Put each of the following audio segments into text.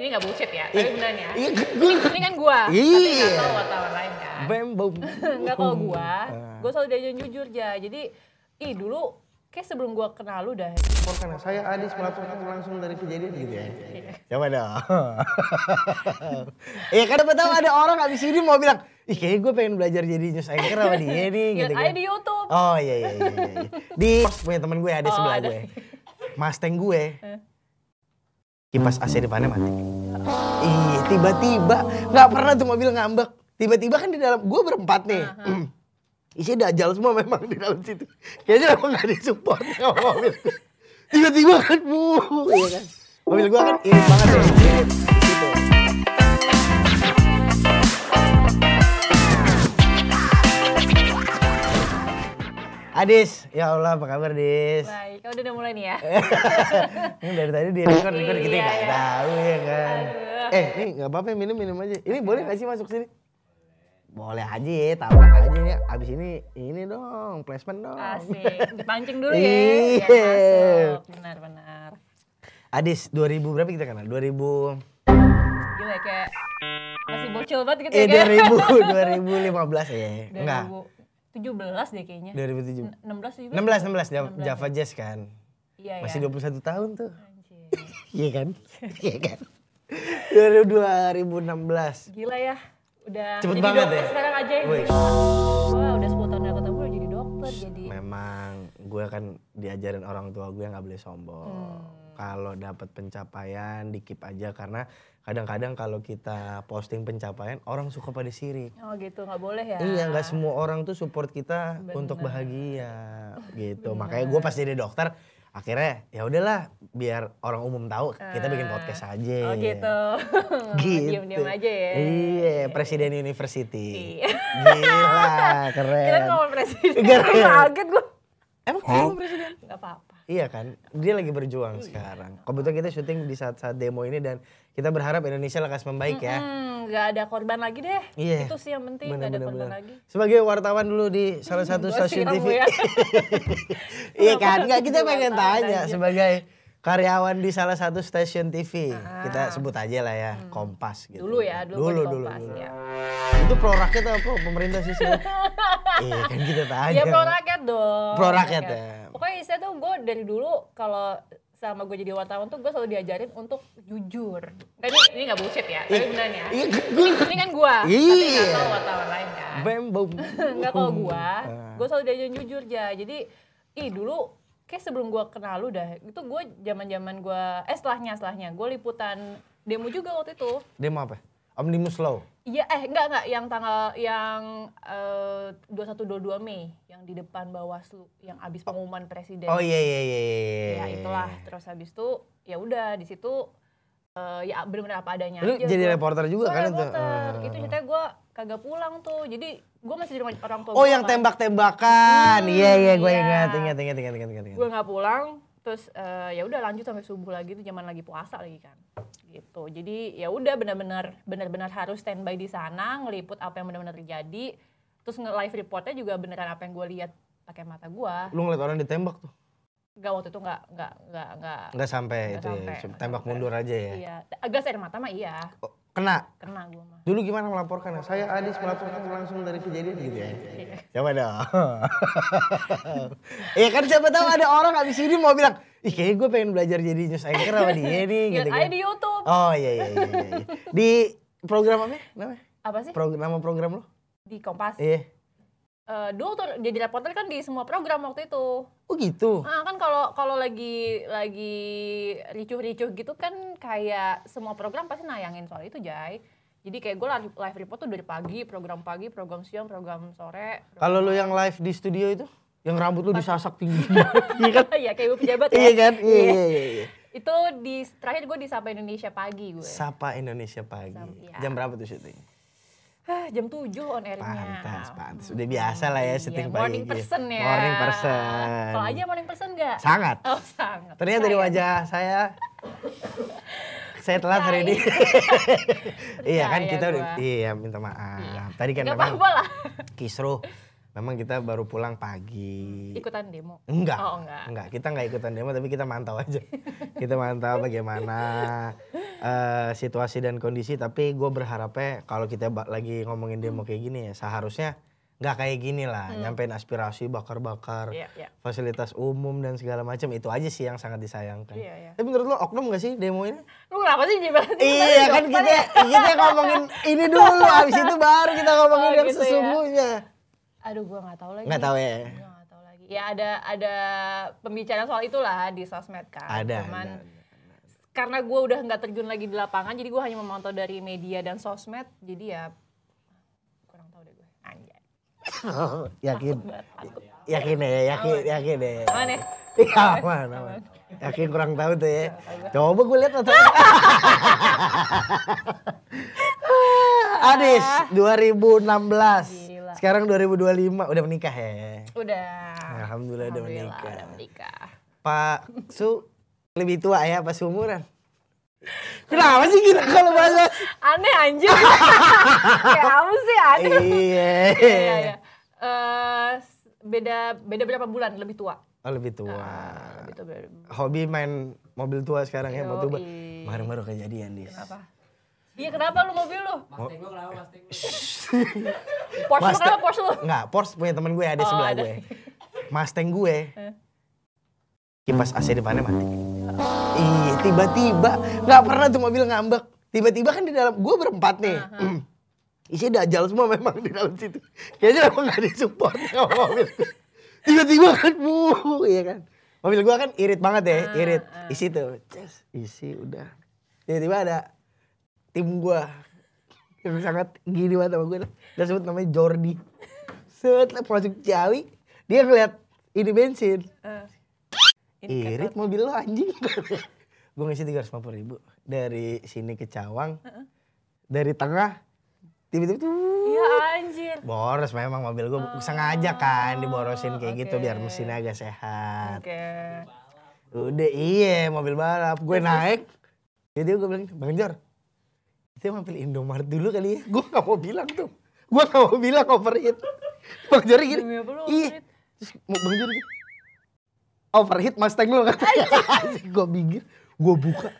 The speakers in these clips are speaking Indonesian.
ini nggak bullshit ya, tapi beneran ya. Iya, Ini kan gua, tapi nggak tahu wartawan lain kan. Nggak kalau gua selalu diajarin jujur aja. Jadi, dulu kayak sebelum gua kenal lu dah. Karena saya Adis melaporkan langsung dari kejadian gitu ya. Coba dong. Iya kan dapat tahu ada orang abis ini mau bilang, ih kayaknya gue pengen belajar jadi news anchor sama dia nih. Lihat aja di YouTube. Oh iya. Di punya temen gue ada sebelah gue. Mustang gue. Kipas AC depannya mati. Ih tiba-tiba nggak pernah tuh mobil ngambek. Tiba-tiba kan di dalam gue berempat nih. Isinya dajal semua memang di dalam situ. Kayaknya memang gak disupport sama mobil. Tiba-tiba kan, iya kan. Mobil gua kan irit banget ya. Irit, gitu. Adis, ya Allah apa kabar Dis? Baik, kamu udah mulai nih ya? Ini dari tadi di record kita Iya, gak tahu ya kan. Aduh. Ini gak apa-apa minum aja. Ini boleh gak sih masuk sini? Boleh aja ya, tabrak aja nih. Abis ini dong, placement dong. Asik, dipancing dulu ya. Iya. Biar masuk, benar-benar. Adis, 2000 berapa kita kenal? 2000... Gila kayak masih bocil banget gitu ya. 2015 ya? Enggak. 2017 deh kayaknya. 2007. 16 Java Jazz kan? Iya masih ya. 21 tahun tuh. Anjir. Iya kan? Iya kan? 2016. Gila ya. Udah Cepet jadi banget dokter ya? sekarang aja ya. Wih. Wah udah 10 tahun gak ketemu udah jadi dokter jadi. Memang gue kan diajarin orang tua gue gak boleh sombong. Kalau dapat pencapaian dikip aja karena kadang-kadang kalau kita posting pencapaian orang suka pada sirik. Oh gitu, gak boleh ya? Iya, gak semua orang tuh support kita untuk bahagia gitu. Makanya gue pas jadi dokter akhirnya ya udahlah biar orang umum tahu kita bikin podcast aja. Oh gitu. Gitu. Diam-diam aja ya. Iya, Presiden University. Iya. Gila, keren. Kira ngomong presiden. Keren. Kaget gue. Emang kamu presiden? Gak apa-apa. Iya kan, dia lagi berjuang sekarang. Kebetulan kita syuting di saat-saat demo ini dan kita berharap Indonesia lekas membaik ya. Gak ada korban lagi deh. Iya. Itu sih yang penting, gak ada korban lagi. Sebagai wartawan dulu di salah satu stasiun siram TV. gue ya. Iya kan, nggak kita Kenapa pengen wartawan tanya aja? sebagai karyawan di salah satu stasiun TV. Kita sebut aja lah ya, Kompas gitu. Dulu ya, dulu Kompas ya. Itu pro rakyat atau pro pemerintah sih sih? Iya kan kita tanya. Ya pro rakyat dong. Pro rakyat ya. Pokoknya istilah tuh gue dari dulu kalau sama gue jadi wartawan tuh gue selalu diajarin untuk jujur. Ini gak bullshit ya, tapi beneran ya. Iya, Ini kan gue, tapi gak tahu wartawan lain kan. Nggak kalau gue selalu diajarin jujur aja. Jadi, dulu kayak sebelum gue kenal lu dah, itu gue zaman gue, setelahnya gue liputan demo juga waktu itu. Demo apa? Omnibus Law? Iya, enggak, yang tanggal, yang 21-22 Mei, yang di depan Bawaslu, yang abis pengumuman presiden. Oh iya. Ya itulah, terus habis itu, ya udah di situ, ya bener-bener apa adanya Lu aja. jadi reporter juga kan itu? Itu ceritanya gue kagak pulang tuh, jadi gue masih di rumah orang tua. Oh yang kan. tembak-tembakan, iya gue iya. ingat. Gue nggak pulang, terus ya udah lanjut sampai subuh lagi tuh, zaman lagi puasa lagi kan, gitu. Jadi ya udah benar-benar harus standby di sana, ngeliput apa yang benar-benar terjadi, terus nge-live reportnya juga beneran apa yang gue lihat pakai mata gue. Lu ngeliat orang ditembak tuh? Enggak, waktu itu Nggak sampai itu ya, tembak mundur aja ya? Iya, gas air mata mah iya. Oh, kena Gue mah. dulu gimana melaporkan? Saya Adis melaporkan langsung dari kejadian gitu ya? Coba dong. Iya kan siapa tahu ada orang abis ini mau bilang, ih kayaknya gue pengen belajar jadi news anchor sama dia nih. Lihat Gitu aja kan. di YouTube. Oh iya. Di program apa namanya? Apa sih? Nama program lo? Di Kompas. Iya. Dulu tuh jadi reporter kan di semua program waktu itu. Oh gitu? Nah, kan kalau lagi ricuh-ricuh gitu kan kayak semua program pasti nayangin soal itu, Jay. Jadi kayak gue live report tuh dari pagi, program siang, program sore. Kalau lu yang live di studio itu, yang rambut lu disasak tinggi banget, iya kan? Iya, kayak ibu pejabat ya. Iya kan? Iya. Itu terakhir gue di Sapa Indonesia Pagi gue. Sapa Indonesia Pagi. Iya. Jam berapa tuh syuting? Jam 7 on airnya. Pantas. Udah biasa lah ya syuting pagi. Morning person ya. Morning person. Kalau aja morning person nggak? Sangat. Oh sangat. Ternyata dari wajah saya telat hari ini. Iya kan kita udah, minta maaf. Tadi kan Gak memang apa-apa lah. kisruh Memang kita baru pulang pagi. Ikutan demo? Enggak. Oh, enggak. Kita enggak ikutan demo tapi kita mantau aja. Kita mantau bagaimana situasi dan kondisi. Tapi gue berharapnya kalau kita lagi ngomongin demo kayak gini ya seharusnya nggak kayak gini lah. Nyampein aspirasi bakar-bakar fasilitas umum dan segala macam. Itu aja sih yang sangat disayangkan. Tapi menurut lo oknum nggak sih demo ini? Lu kenapa sih gimana? Iya kan kita ngomongin ini dulu. Abis itu baru kita ngomongin yang gitu sesungguhnya. Aduh, gue nggak tahu lagi. Nggak tahu ya. Gue nggak tahu lagi. Ya ada pembicaraan soal itulah di sosmed kan. Cuman karena gue udah nggak terjun lagi di lapangan, jadi gue hanya memantau dari media dan sosmed. Jadi ya kurang tahu deh gue. Anjay. Yakin. Takut. Yakin deh. Aman ya? Iya aman. Yakin kurang tahu tuh ya. Coba gue lihat atau. Adis 2016. Gila. Sekarang 2025 udah menikah ya? Udah. Alhamdulillah udah menikah. Pak Su lebih tua ya pas umuran? Kenapa sih kita kalau bahas? Aneh anjir. Kayak apa sih aneh? Iya. Beda berapa bulan lebih tua? Oh lebih tua. Lebih tua. Hobi main mobil tua sekarang ya, mau tua. Kemarin baru kejadian Dis. Kenapa? Iya kenapa lu mobil lu? Mustang lu kenapa Mustang? Porsche lu kenapa Porsche lu? Enggak, Porsche punya temen gue ada sebelah gue. Mustang gue. Kipas AC depannya mati. Ih, tiba-tiba nggak pernah tuh mobil ngambek. Tiba-tiba kan di dalam gue berempat nih. Isinya dajal semua memang di dalam situ. Kayaknya memang nggak disupport sama mobil. Tiba-tiba kan, iya kan. Mobil gue kan irit banget ya, irit. Isi tuh, isi udah. Tiba-tiba ada tim gue yang sangat gini banget sama gue. Dia sebut namanya Jordi. Set masuk Ciawi, dia ngeliat ini bensin. Irit mobil lo anjing. Gue ngisi 350.000 dari sini ke Cawang. Dari tengah tiba-tiba tuh. Iya anjir. Boros memang mobil gue sengaja kan diborosin kayak gitu biar mesinnya agak sehat. Udah iya mobil balap. Gue naik. Jadi gue bilang, Bang Jor, kita mampir Indomaret dulu kali ya. Gue gak mau bilang tuh. Gue gak mau bilang overheat. Bang Jor gini. Iya. Terus Bang Jor gini. Overheat Mustang lu katanya. Gue bingung. Gue buka.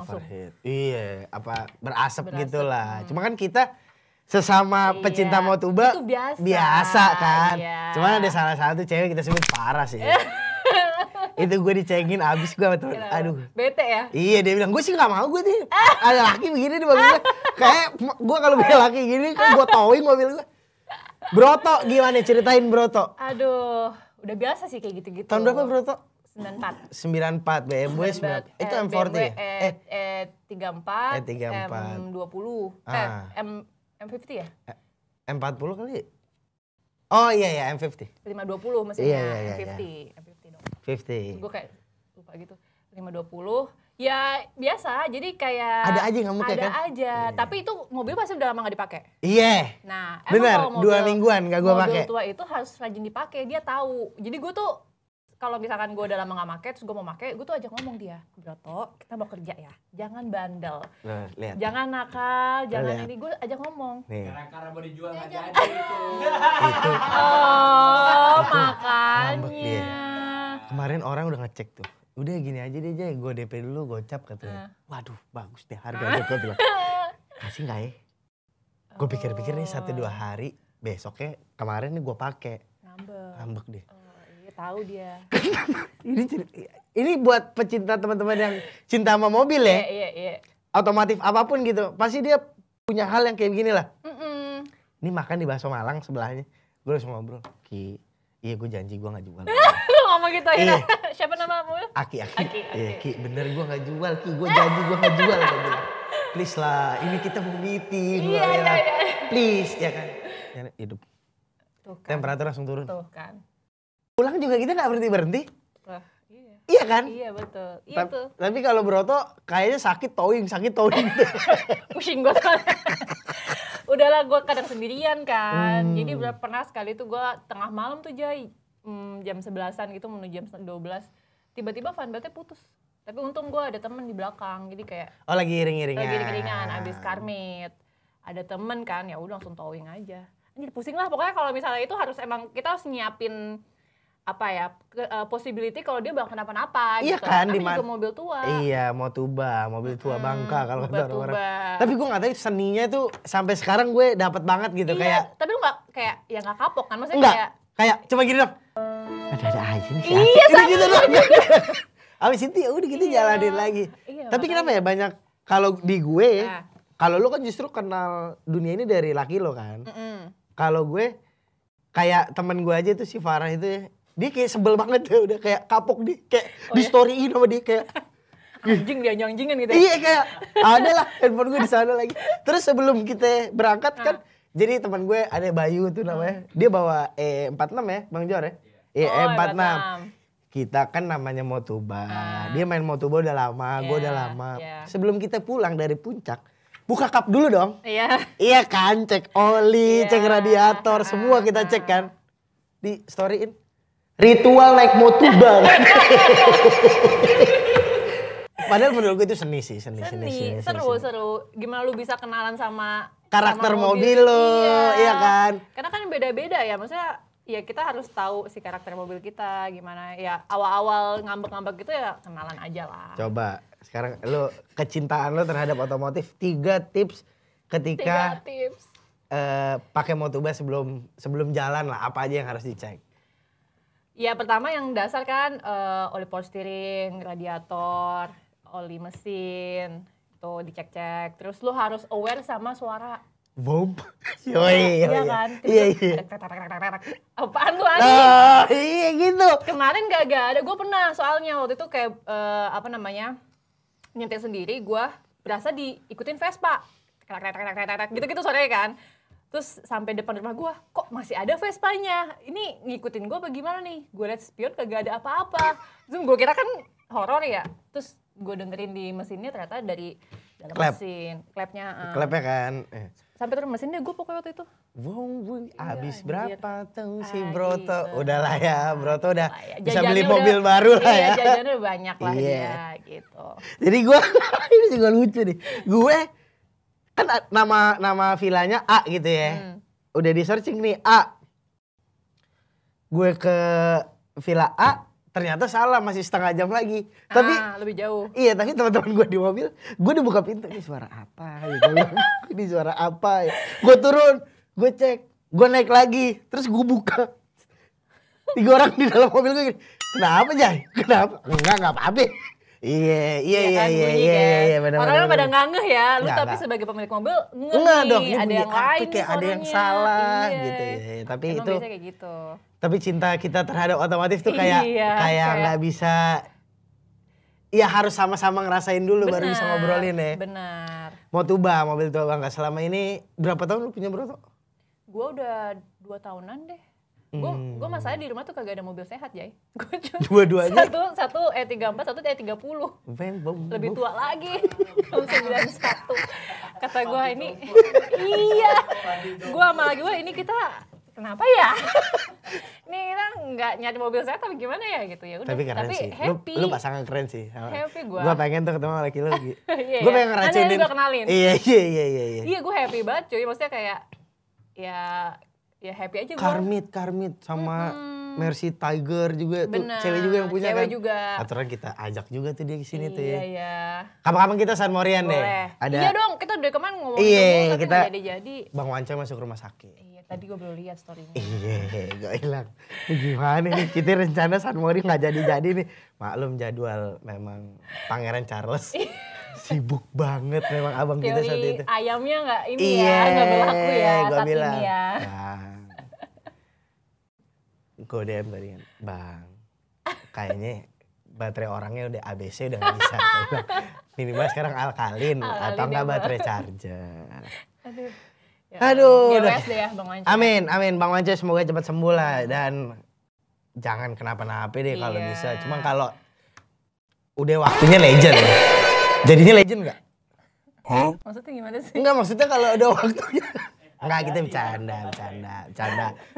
Overheat. Iya, apa berasap gitulah. Cuma kan kita sesama pecinta Motuba biasa kan. Iya. Cuman ada salah satu cewek kita sebut parah sih. Itu gue dicengin abis gue sama temen. Aduh. Bete ya? Iya dia bilang, gue sih gak mau gue nih. Ada laki begini di mobil gue. Kayak gue kalau punya laki gini kan gue towing mobil gue. Broto gimana ceritain Broto? Aduh, udah biasa sih kayak gitu-gitu. Tahun berapa Broto? 94. 94 BMW 94. Itu M40 ya? E34, M20. M50 ya? M40 kali. Oh iya ya M50. 520 mesinnya M50. M50 dong. 50. Gue kayak lupa gitu. 520. Ya biasa, jadi kayak ada aja ngamuk ya kan? Ada aja, tapi itu mobil pasti udah lama gak dipakai. Iya. Nah, bener, 2 mingguan gak gue pakai. Mobil tua itu harus rajin dipakai, dia tahu. Jadi gue tuh kalau misalkan gue udah lama gak pakai, terus gue mau pakai, gue tuh ajak ngomong dia, Broto, kita mau kerja ya, jangan bandel, jangan nakal, jangan ini, gue ajak ngomong. Karena mau dijual nggak jadi itu. Oh, makanya. Kemarin orang udah ngecek tuh. Udah gini aja deh Jay, gue DP dulu gocap katanya. Waduh bagus deh harganya gue bilang. Kasih gak ya? Gue pikir-pikir nih 1-2 hari, besoknya kemarin nih gue pakai. Ngambek deh. Oh iya tahu dia. ini buat pecinta teman-teman yang cinta sama mobil ya. Iya. Otomotif apapun gitu, pasti dia punya hal yang kayak begini lah. Ini makan di Bakso Malang sebelahnya, gue langsung ngobrol. Ki, iya gue janji gue gak jual. Ngomong gitu ya? Siapa namamu? Aki. Iya, Ki, bener gue gak jual, Ki. Gue janji gue gak jual. Please lah, ini kita mau meeting. Iya. Please, ya kan. Hidup. Tuh kan. Temperatur langsung turun. Tuh kan. Pulang juga kita gak berhenti-berhenti. Iya. Iya kan? Iya betul. Iya tuh. Tapi kalau Broto kayaknya sakit towing. Pusing gue soalnya. Udahlah gue kadang sendirian kan. Jadi pernah sekali tuh gue tengah malam tuh Jay. Jam 11-an gitu menuju jam 12. Tiba-tiba fanbeltnya putus. Tapi untung gue ada temen di belakang. Jadi kayak. Oh lagi iring-iringan. Lagi iring-iringan abis karmit. Ada temen kan ya udah langsung towing aja. anjir pusing lah. Pokoknya kalau misalnya itu harus emang kita harus nyiapin apa ya, possibility kalau dia bakal kenapa-napa Iya gitu. kan, Namanya di juga mobil tua. Iya, mobil tua bangka kalau kata orang. Tuba. Tapi gue nggak tahu seninya tuh sampai sekarang gue dapat banget gitu Iya, kayak. tapi lu nggak kayak ya nggak kapok kan? Maksudnya Enggak, kayak coba gini dong. Ada aja nih si Iya, Ati. sama Gitu dong. Abis itu ya udah gitu Iya. jalanin lagi. Iya, Tapi makanya. kenapa ya banyak kalau di gue, Nah. kalau lu kan justru kenal dunia ini dari laki lo kan. Mm-mm. Kalau gue kayak temen gue aja tuh si Farah itu ya, dia kayak sebel banget ya udah kayak kapok dia kayak di storyin sama dia kayak Anjing dia anjing-anjingan gitu. iya kayak ada lah handphone gue di sana lagi. Terus sebelum kita berangkat kan, jadi teman gue ada Bayu tuh namanya, dia bawa E46 ya, Bang Jor ya. E46. Kita kan namanya Motuba. Dia main Motuba udah lama, gue udah lama. Sebelum kita pulang dari puncak, buka kap dulu dong. Iya. Iya kan, cek oli, cek radiator, semua kita cek kan. Di storyin. Ritual naik Motuba. Padahal menurut gue itu seni sih, seni. Seru. Gimana lu bisa kenalan sama Karakter sama mobil lo, iya kan. Karena kan beda-beda ya, maksudnya ya kita harus tahu si karakter mobil kita gimana. Ya awal-awal ngambek-ngambek gitu ya kenalan aja lah. Coba sekarang lu kecintaan lo terhadap otomotif, 3 tips ketika 3 tips. Pakai Motuba sebelum jalan lah, apa aja yang harus dicek? Ya pertama yang dasar kan oli power steering, radiator, oli mesin, tuh dicek-cek. Terus lu harus aware sama suara. Boom. Yoi. Iya kan? Iya. Apaan tuh anjing? Oh, iya gitu. Kemarin gak ada, gue pernah soalnya waktu itu kayak apa namanya, nyetir sendiri, gue berasa diikutin Vespa. Gitu-gitu suaranya kan. Terus sampai depan rumah gue, kok masih ada Vespanya? Ini ngikutin gue apa gimana nih? Gue liat spion kagak ada apa-apa. Terus gue kira kan horor ya. Terus gue dengerin di mesinnya ternyata dari dalam mesin. Klepnya. Klepnya kan. Sampai turun mesinnya gue pokoknya waktu itu. Wow, habis anjir. berapa tuh si Broto? Udahlah ya, Broto udah Ya, bisa jajannya beli mobil baru lah ya. Iya, jajannya udah banyak lah Iya. dia gitu. Jadi gue, ini juga lucu nih. Gue kan nama villanya A gitu ya. Udah di searching nih A. Gue ke villa A, ternyata salah, masih setengah jam lagi. Tapi lebih jauh. iya, tapi teman-teman gue di mobil, gue udah buka pintu, ini suara apa gitu. Ini suara apa ya. Gue turun, gue cek, gue naik lagi, terus gue buka. 3 orang di dalam mobil gue gini, kenapa Jay? Kenapa? Enggak apa-apa. Iya, benar. Orang-orang pada ngangeh ya, lu Nggak, tapi nggak. sebagai pemilik mobil Enggak nih, dong, ini ada bunyi yang apa, lain kayak ada yang salah gitu ya. Tapi emang itu biasanya kayak gitu. Tapi cinta kita terhadap otomotif tuh kayak Iya, kayak nggak bisa, ya harus sama-sama ngerasain dulu baru bisa ngobrolin ya. Benar. Motuba, mobil tua bangga. Selama ini berapa tahun lu punya Broto? Gue udah 2 tahunan deh. Gue masalahnya di rumah tuh kagak ada mobil sehat, Jay. Gue cuma Dua-duanya? satu E34, satu E30. Lebih tua lagi. Tahun 91. Kata gue ini, iya. Gue sama lagi gue ini kita kenapa ya? Ini kita nggak nyari mobil sehat tapi gimana ya gitu ya. Udah. Tapi keren sih. Happy. Lu pasangan keren sih. Happy gue. Gue pengen tuh ketemu laki lu. Iya, Gue pengen ngeracunin. Nanti juga kenalin. Iya. Iya gue happy banget cuy. Maksudnya kayak ya happy aja gue. Karmit sama Mercy Tiger juga. Bener, tuh cewek juga yang punya cewek kan. juga. Aturan kita ajak juga tuh dia kesini tuh ya. Iya. Kapan-kapan kita San Morian deh. Boleh. Ada. Iya dong, kita udah kemarin ngomongin Iya, tapi kita nggak jadi-jadi. Bang Wancoy masuk rumah sakit. Iya, tadi gue belum lihat story-nya. Iya, gak hilang. Ini gimana nih, kita rencana San Mori gak jadi-jadi nih. Maklum jadwal memang Pangeran Charles. Sibuk banget memang abang kita saat itu. Ayamnya nggak ini Iya, ya, nggak berlaku ya gua saat bilang, ini ya. Bang. Gue DM tadi kan, Bang. Kayaknya baterai orangnya udah ABC udah gak bisa. Minimal sekarang alkalin atau enggak baterai charger. Aduh. Ya, Aduh. GWS deh ya Bang Wancoy. Amin Bang Wancoy, semoga cepat sembuh lah dan jangan kenapa-napa deh kalau Iya. bisa. Cuma kalau udah waktunya legend. Jadinya legend nggak? Maksudnya gimana sih? Enggak, maksudnya kalau udah waktunya. Enggak, kita bercanda.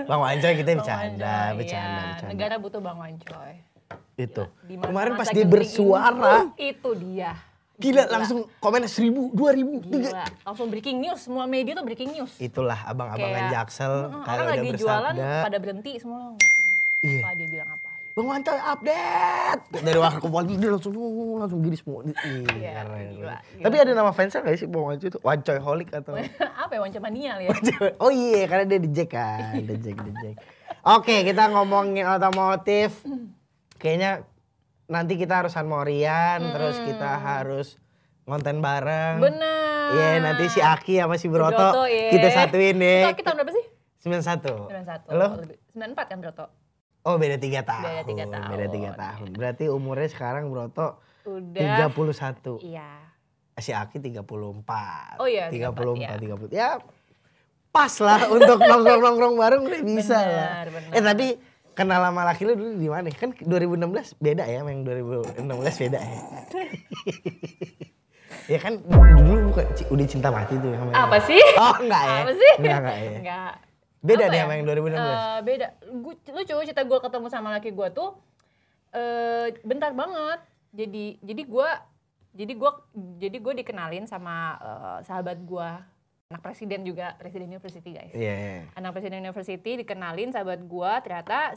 Bang Wancoy kita bercanda. Negara butuh Bang Wancoy. Itu. Di masa-masa Kemarin pas dia genting bersuara. ini, itu dia. Gila, langsung komen 1.000, 2.000, 3. Gila, langsung breaking news, semua media tuh breaking news. Itulah abang-abangan Kayak, Jaksel kalau orang udah lagi bersabda. jualan pada berhenti semua ngeliatin. Iya. Apa dia bilang apa. Bang Wancoy update dari Warkopol dia langsung gini semua. Iya, Keren. gila. Tapi ada nama fansnya nggak sih Bang Wancoy itu? Wancoy Holic atau? Apa ya, Wancamania ya? Oh iya, karena dia di Jack kan, di Jack. Oke, kita ngomongin otomotif. Kayaknya nanti kita harus Morian, terus kita harus ngonten bareng. Bener. Iya, nanti si Aki sama si Broto iya. kita satuin deh. Itu kita tahun berapa sih? 91. 91. Halo? 94 kan Broto? Oh, beda 3 tahun. Beda 3 tahun. Beda 3 tahun. Berarti umurnya sekarang Broto Udah. 31. Iya. Si Aki 34. Oh iya, 34, 34, 30. Ya pas lah untuk nongkrong-nongkrong bareng udah bisa lah. Bener. Tapi kenal sama laki lu dulu di mana? Kan 2016 beda ya, yang 2016 beda ya. Ya kan dulu bukan udah cinta mati tuh yang Apa sih? Oh enggak ya? Apa sih? Enggak ya? Enggak. Beda Apa deh ya? sama yang 2016. Beda. Lucu cerita gue ketemu sama laki gue tuh bentar banget. Jadi gue dikenalin sama sahabat gue, anak presiden juga, presiden university guys. Iya. Anak presiden university dikenalin sahabat gue, ternyata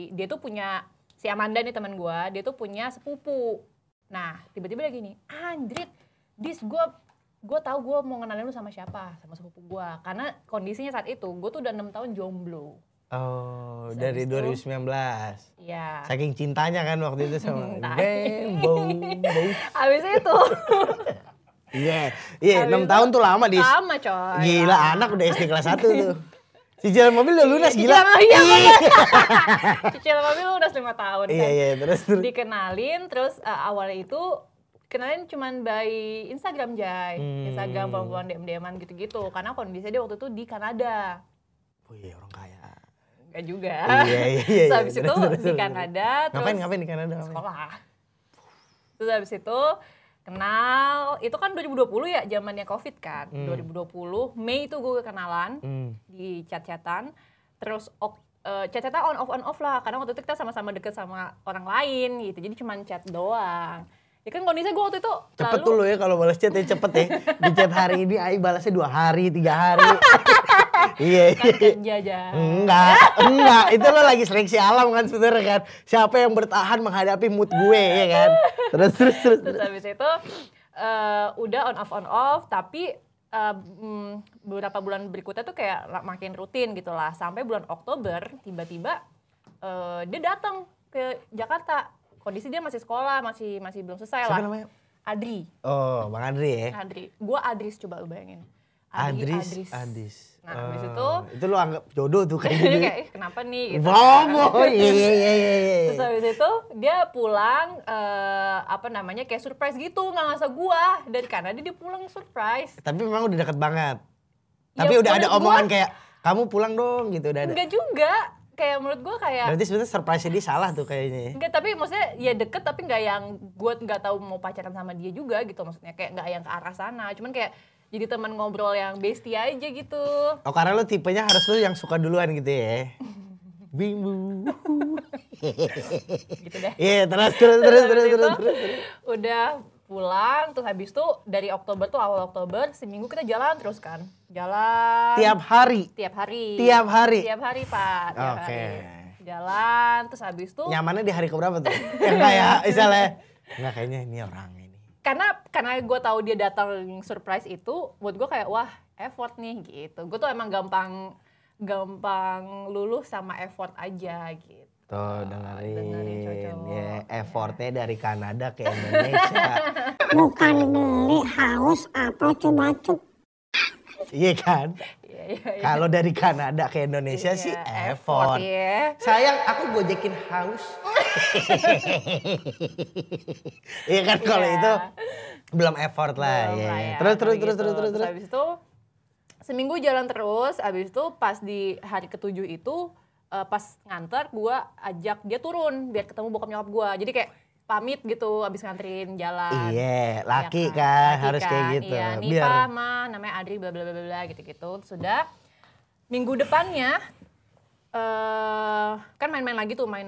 dia tuh punya si Amanda nih teman gue, dia tuh punya sepupu. Nah tiba-tiba lagi nih, Andrit, gue tahu gue mau ngenalin lu sama siapa, sama sepupu gue, karena kondisinya saat itu gue tuh udah 6 tahun jomblo. Oh, Terus dari habis 2019. Iya. Saking cintanya kan waktu itu sama Tai. Bau. Abis itu. Iya, Habis 6 itu tahun tuh lama dis. Lama coy. Gila, lama. anak udah SD kelas 1 tuh. Cicilan mobil udah lunas gila. Iya, bener. Cicil mobil udah 5 tahun kan. Iya, terus. Dikenalin, terus awalnya itu kenalin cuman by Instagram Jay. Instagram perempuan DM-an gitu-gitu. Karena kondisinya dia waktu itu di Kanada. Oh iya, orang kaya. Enggak juga. Iya. Terus habis itu di Kanada. Ngapain di Kanada? Sekolah. Terus habis itu kenal, itu kan 2020 ya, zamannya Covid kan. 2020, Mei itu gue kenalan di chat-chatan. Terus chat-chatan on off lah, karena waktu itu kita sama-sama deket sama orang lain gitu. Jadi cuma chat doang. Ya kan kondisinya gue waktu itu Cepet tuh lo ya kalau balas chat ya, cepet ya. Di chat hari ini Ai balasnya 2 hari, 3 hari. Iya. kan kerja aja. Enggak. Itu lo lagi seleksi alam kan sebenarnya kan. Siapa yang bertahan menghadapi mood gue ya kan. Terus. Terus habis itu udah on off, tapi beberapa bulan berikutnya tuh kayak makin rutin gitu lah. Sampai bulan Oktober tiba-tiba dia datang ke Jakarta. Kondisi dia masih sekolah, masih belum selesai lah. Siapa namanya? Adri. Oh, Bang Adri ya. Adri. Gua Adris, coba lu bayangin. Adris. Nah, habis itu itu lo anggap jodoh tuh kayak dia gitu. kayak kenapa nih gitu. Iya. Terus habis itu dia pulang kayak surprise gitu, nggak ngasih gua. Dari Kanada dia pulang surprise. Tapi memang udah deket banget. Ya, Tapi udah ada menurut omongan gua, kayak kamu pulang dong gitu udah ada. Enggak juga. Kayak menurut gua kayak Berarti sebenarnya surprise dia salah tuh kayaknya. enggak, tapi maksudnya ya deket tapi nggak yang gua nggak tahu mau pacaran sama dia juga gitu, maksudnya kayak nggak yang ke arah sana, cuman kayak jadi teman ngobrol yang bestie aja gitu. Oh, karena lo tipenya harus lo yang suka duluan gitu ya. Bimbu. Gitu deh. Iya, terus. Udah pulang, terus habis itu dari Oktober tuh, awal Oktober seminggu kita jalan terus kan. Jalan Tiap hari. tiap hari, Pak. Tiap Oke. hari. Jalan terus habis itu Nyamannya di hari keberapa tuh? Yang kayak misalnya enggak, kayaknya ini orang ini. karena gue tahu dia datang surprise itu, buat gue kayak wah effort nih gitu. Gue tuh emang gampang luluh sama effort aja gitu. Tuh dengerin, dengerin cocok. ya, effortnya dari Kanada ke Indonesia. Bukan beli haus atau coba-coba. Iya kan? Iya. Kalau dari Kanada ke Indonesia sih effort. ya. Sayang, aku gojekin haus. Iya kan, kalau Iya. itu belum effort lah. Belum Ya. lah ya, Terus. Terus habis itu seminggu jalan terus, habis itu pas di hari ke-7 itu pas nganter gua ajak dia turun biar ketemu bokap nyokap gua. Jadi kayak pamit gitu abis nganterin jalan. Iya, laki Ya kan Laki harus kayak kan. gitu. Iya, nih Biar Pak, Ma, namanya Adri bla bla bla bla gitu-gitu. Sudah minggu depannya kan main-main lagi tuh, main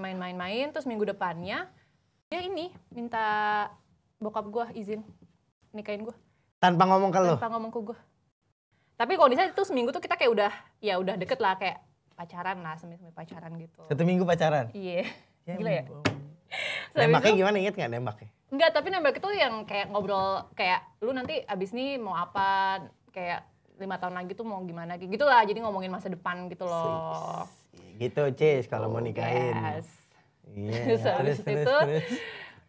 terus minggu depannya dia ini minta bokap gua izin nikahin gue. Tanpa ngomong ke lo? Tanpa ngomong ke gue. Tapi kondisinya itu seminggu tuh kita kayak udah deket lah, kayak pacaran lah, semi-semi pacaran gitu. 1 minggu pacaran? Iya. Gila ya? Nembaknya gimana, inget gak nembaknya? Enggak, tapi nembak itu yang kayak ngobrol, kayak lu nanti abis ini mau apa, kayak 5 tahun lagi tuh mau gimana, kayak gitu lah. Jadi ngomongin masa depan gitu loh. Gitu Cis, kalau mau nikahin. Yes. Iya, Terus habis itu,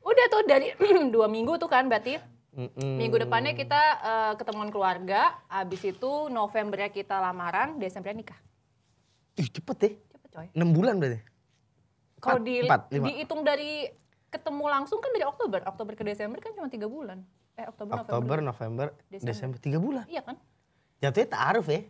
udah tuh dari 2 minggu tuh kan berarti. Minggu depannya kita ketemuan keluarga, abis itu Novembernya kita lamaran, Desembernya nikah. Ih cepet ya? Cepet coy. 6 bulan berarti? Kalau 4, 5. dihitung dari ketemu langsung kan dari Oktober ke Desember kan cuma 3 bulan. Oktober, November, Desember 3 bulan? Iya kan? Jatuhnya ta'aruf ya?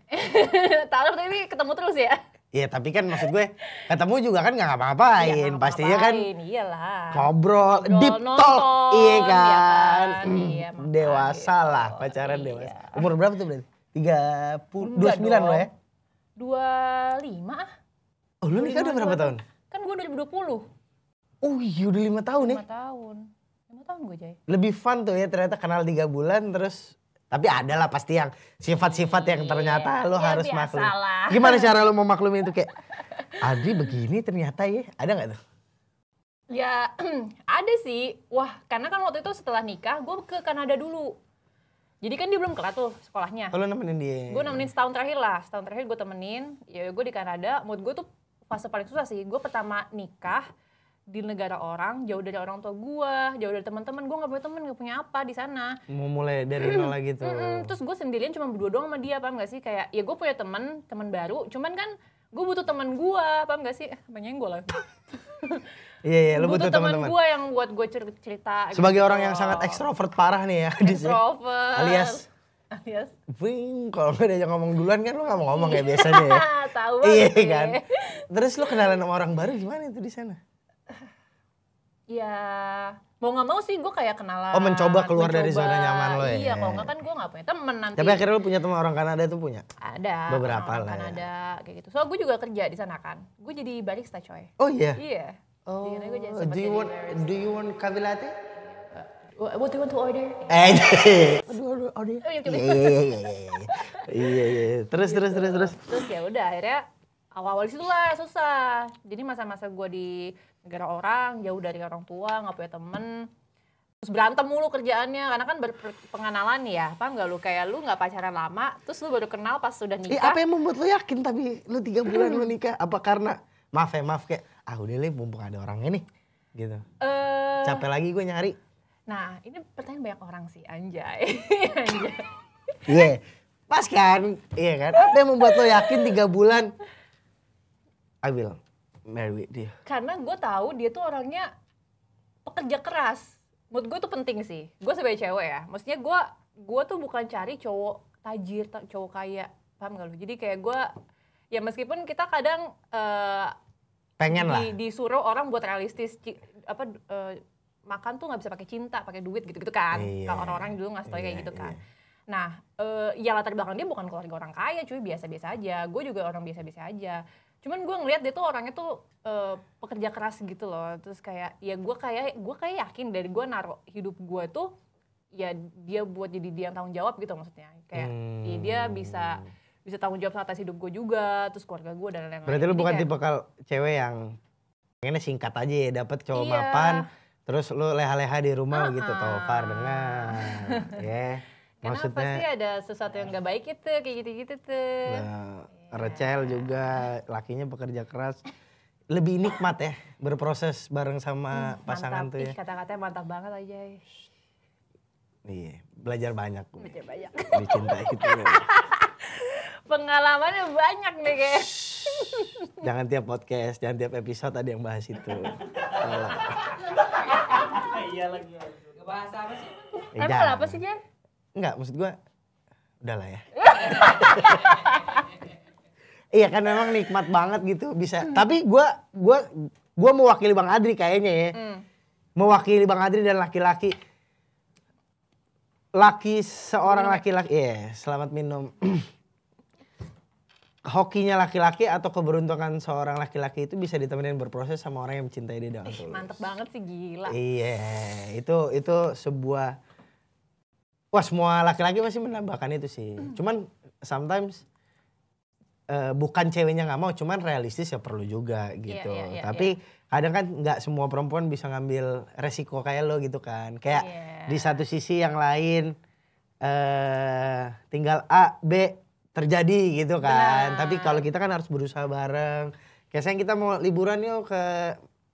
Ta'aruf tapi ketemu terus ya? Iya tapi kan maksud gue ketemu juga kan gak ngapa-ngapain. Iya, nggak Pastinya kan iyalah. ngobrol, deep nonton, talk. Iya ya kan? Iya, Dewasa gitu. lah, pacaran Iya. dewasa. Umur berapa tuh berarti? 29 Enggak lo ya? 25 ah. Oh lu nikah udah berapa tahun? Kan gue 2020. Oh iya udah 5 tahun ya? 5 tahun. 5 tahun gue Jay. Lebih fun tuh ya ternyata kenal 3 bulan terus. Tapi ada lah pasti yang sifat-sifat yang ternyata lo Ya, harus maklum. biasalah. Gimana cara lo mau maklumin itu kayak, Adri begini ternyata ya? Ada gak tuh? Ya ada sih. Wah karena kan waktu itu setelah nikah gue ke Kanada dulu. Jadi kan dia belum kelar tuh sekolahnya. Kalau nemenin dia? Gue nemenin setahun terakhir lah. Setahun terakhir gue temenin. Ya gue di Kanada. Menurut gue tuh fase paling susah sih. Gue pertama nikah di negara orang, jauh dari orang tua gue, jauh dari teman-teman. Gue nggak punya teman, nggak punya apa di sana. Mau mulai dari nol lagi tuh. Terus gue sendirian cuma berdua doang sama dia, paham gak sih? Kayak ya gue punya teman baru, cuman kan gue butuh teman gue, paham gak sih? Apa nyenggol lah. Iya, lu butuh butuh teman teman-teman. gue yang buat gue cerita. Sebagai gitu. orang yang sangat ekstrovert parah nih ya. Extrovert. Alias, wing, kalau nggak diajak ngomong duluan kan lu nggak mau ngomong ya biasanya ya. Tahu Iya banget kan. ya. Terus lu kenalan sama orang baru gimana itu di sana? Ya mau nggak mau sih gue kayak kenalan. Oh mencoba keluar dari zona nyaman lo ya? Iya, kalau nggak kan gue nggak punya temen nanti. Tapi akhirnya lu punya teman orang Kanada tuh punya? Ada. Beberapa orang lah ya. Kanada kayak gitu. Soalnya gue juga kerja di sana kan. Gue jadi barista coy. Oh iya? Iya. Oh, Di sana gue jadi sempet do you jadi want barista. do you want coffee latte? What do you want to order? Aduh, Oh, iya, coba. Iya. Terus. Terus ya udah akhirnya awal-awal situ lah susah. Jadi masa-masa gue di negara orang, jauh dari orang tua, nggak punya temen. Terus berantem mulu kerjaannya, karena kan berpengenalan ya, paham nggak lu? Kayak lu nggak pacaran lama, terus lu baru kenal pas sudah nikah. Apa yang membuat lu yakin tapi lu 3 bulan lu nikah? Apa karena maaf kayak udah deh mumpung ada orangnya nih gitu. Capek lagi gue nyari. Nah ini pertanyaan banyak orang sih, anjay. Anjay. Iya, pas kan? Iya kan? Apa yang membuat lo yakin 3 bulan I will marry dia? Karena gue tahu dia tuh orangnya pekerja keras. Menurut gue tuh penting sih. Gue sebagai cewek ya, maksudnya gue tuh bukan cari cowok tajir, cowok kaya, paham gak lu? Jadi kayak gue, ya meskipun kita kadang Pengen lah. disuruh orang buat realistis, makan tuh nggak bisa pakai cinta, pakai duit gitu-gitu kan. Iya. Kalau orang-orang dulu ngasih tau kayak gitu kan. Iya. Nah, ya latar belakang dia bukan keluarga orang kaya, cuy, biasa-biasa aja. Gue juga orang biasa-biasa aja. Cuman gue ngeliat dia tuh orangnya tuh pekerja keras gitu loh. Terus kayak, ya gue kayak yakin dari gue naruh hidup gue tuh, ya dia buat jadi dia yang tanggung jawab gitu maksudnya. Kayak ya dia bisa tanggung jawab atas hidup gue juga, terus keluarga gue dan lain-lain. Berarti lu Jadi bukan kayak, tipe cewek yang pengennya singkat aja ya, dapet cowok Iya. mapan, terus lu leha-leha di rumah gitu, Tofar dengan, ya. karena Maksudnya, pasti ada sesuatu yang gak baik itu, kayak gitu-gitu tuh. Rachel juga lakinya bekerja keras, lebih nikmat ya berproses bareng sama pasangan Mantap, tuh ya. kata-katanya mantap banget aja. Iya, belajar banyak. Baca banyak. Dicintai gitu ya. Pengalamannya banyak nih kayak. Jangan tiap podcast, jangan tiap episode ada yang bahas itu. Iya lagi. Ngebahas apa sih? Emang jangan. kenapa sih, Jan? Enggak, maksud gua udahlah ya. Iya kan memang nikmat banget gitu bisa. Tapi gua mewakili Bang Adri kayaknya ya. Mewakili Bang Adri dan laki-laki. Seorang laki-laki, selamat minum. Hokinya laki-laki atau keberuntungan seorang laki-laki itu bisa ditemenin berproses sama orang yang mencintai dia dengan tulus. Mantep banget sih, gila. Iya, itu sebuah Wah, semua laki-laki masih menambahkan itu sih. Cuman sometimes bukan ceweknya nggak mau, cuman realistis ya perlu juga gitu. Tapi kadang kan nggak semua perempuan bisa ngambil resiko kayak lo gitu kan. Kayak di satu sisi yang lain tinggal A, B terjadi gitu kan. Tapi kalau kita kan harus berusaha bareng. Kayak saya kita mau liburan yuk ke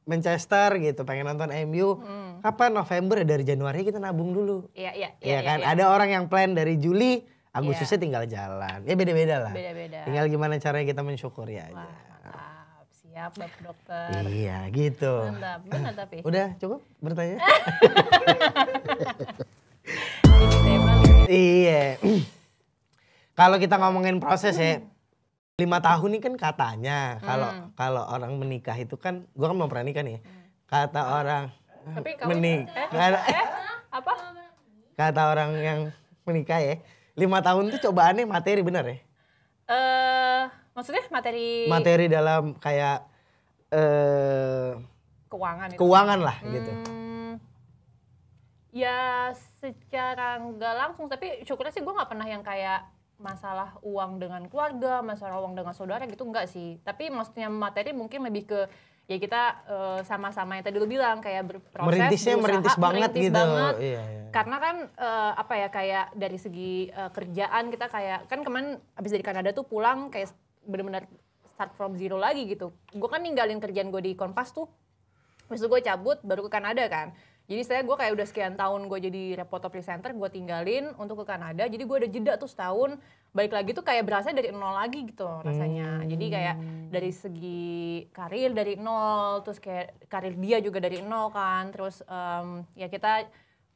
Manchester gitu, pengen nonton MU. Kapan? November ya, dari Januari kita nabung dulu. Iya kan. Ada orang yang plan dari Juli, Agustusnya tinggal jalan. Ya beda-beda lah. Beda-beda. Tinggal gimana caranya kita mensyukuri aja. Wah, mantap. Siap Bapak Dokter. Iya gitu. Mantap, benar tapi. Udah cukup bertanya? Jadi tema nih. Iya. Kalau kita ngomongin proses ya, 5 tahun ini kan katanya kalau orang menikah itu kan, gua kan belum pernah nikah nih. Kata orang Tapi menikah, apa? kata orang yang menikah ya, 5 tahun itu cobaannya materi, bener ya? Maksudnya materi Materi dalam kayak keuangan itu. keuangan lah gitu. Ya secara nggak langsung, tapi syukurnya sih gue nggak pernah yang kayak masalah uang dengan keluarga, masalah uang dengan saudara gitu, enggak sih. Tapi maksudnya materi mungkin lebih ke ya kita sama-sama yang tadi lu bilang kayak berproses, Merintisnya berusaha, merintis banget gitu. banget. Iya. Karena kan apa ya, kayak dari segi kerjaan kita kayak kan kemarin abis dari Kanada tuh pulang kayak bener-bener start from zero lagi gitu. Gue kan ninggalin kerjaan gue di Kompas tuh, habis itu gue cabut baru ke Kanada kan. Jadi gue kayak udah sekian tahun gue jadi reporter presenter, gue tinggalin untuk ke Kanada. Jadi gue udah jeda tuh setahun, balik lagi tuh kayak berasa dari nol lagi gitu rasanya. Jadi kayak dari segi karir dari nol, terus kayak karir dia juga dari nol kan. Terus ya kita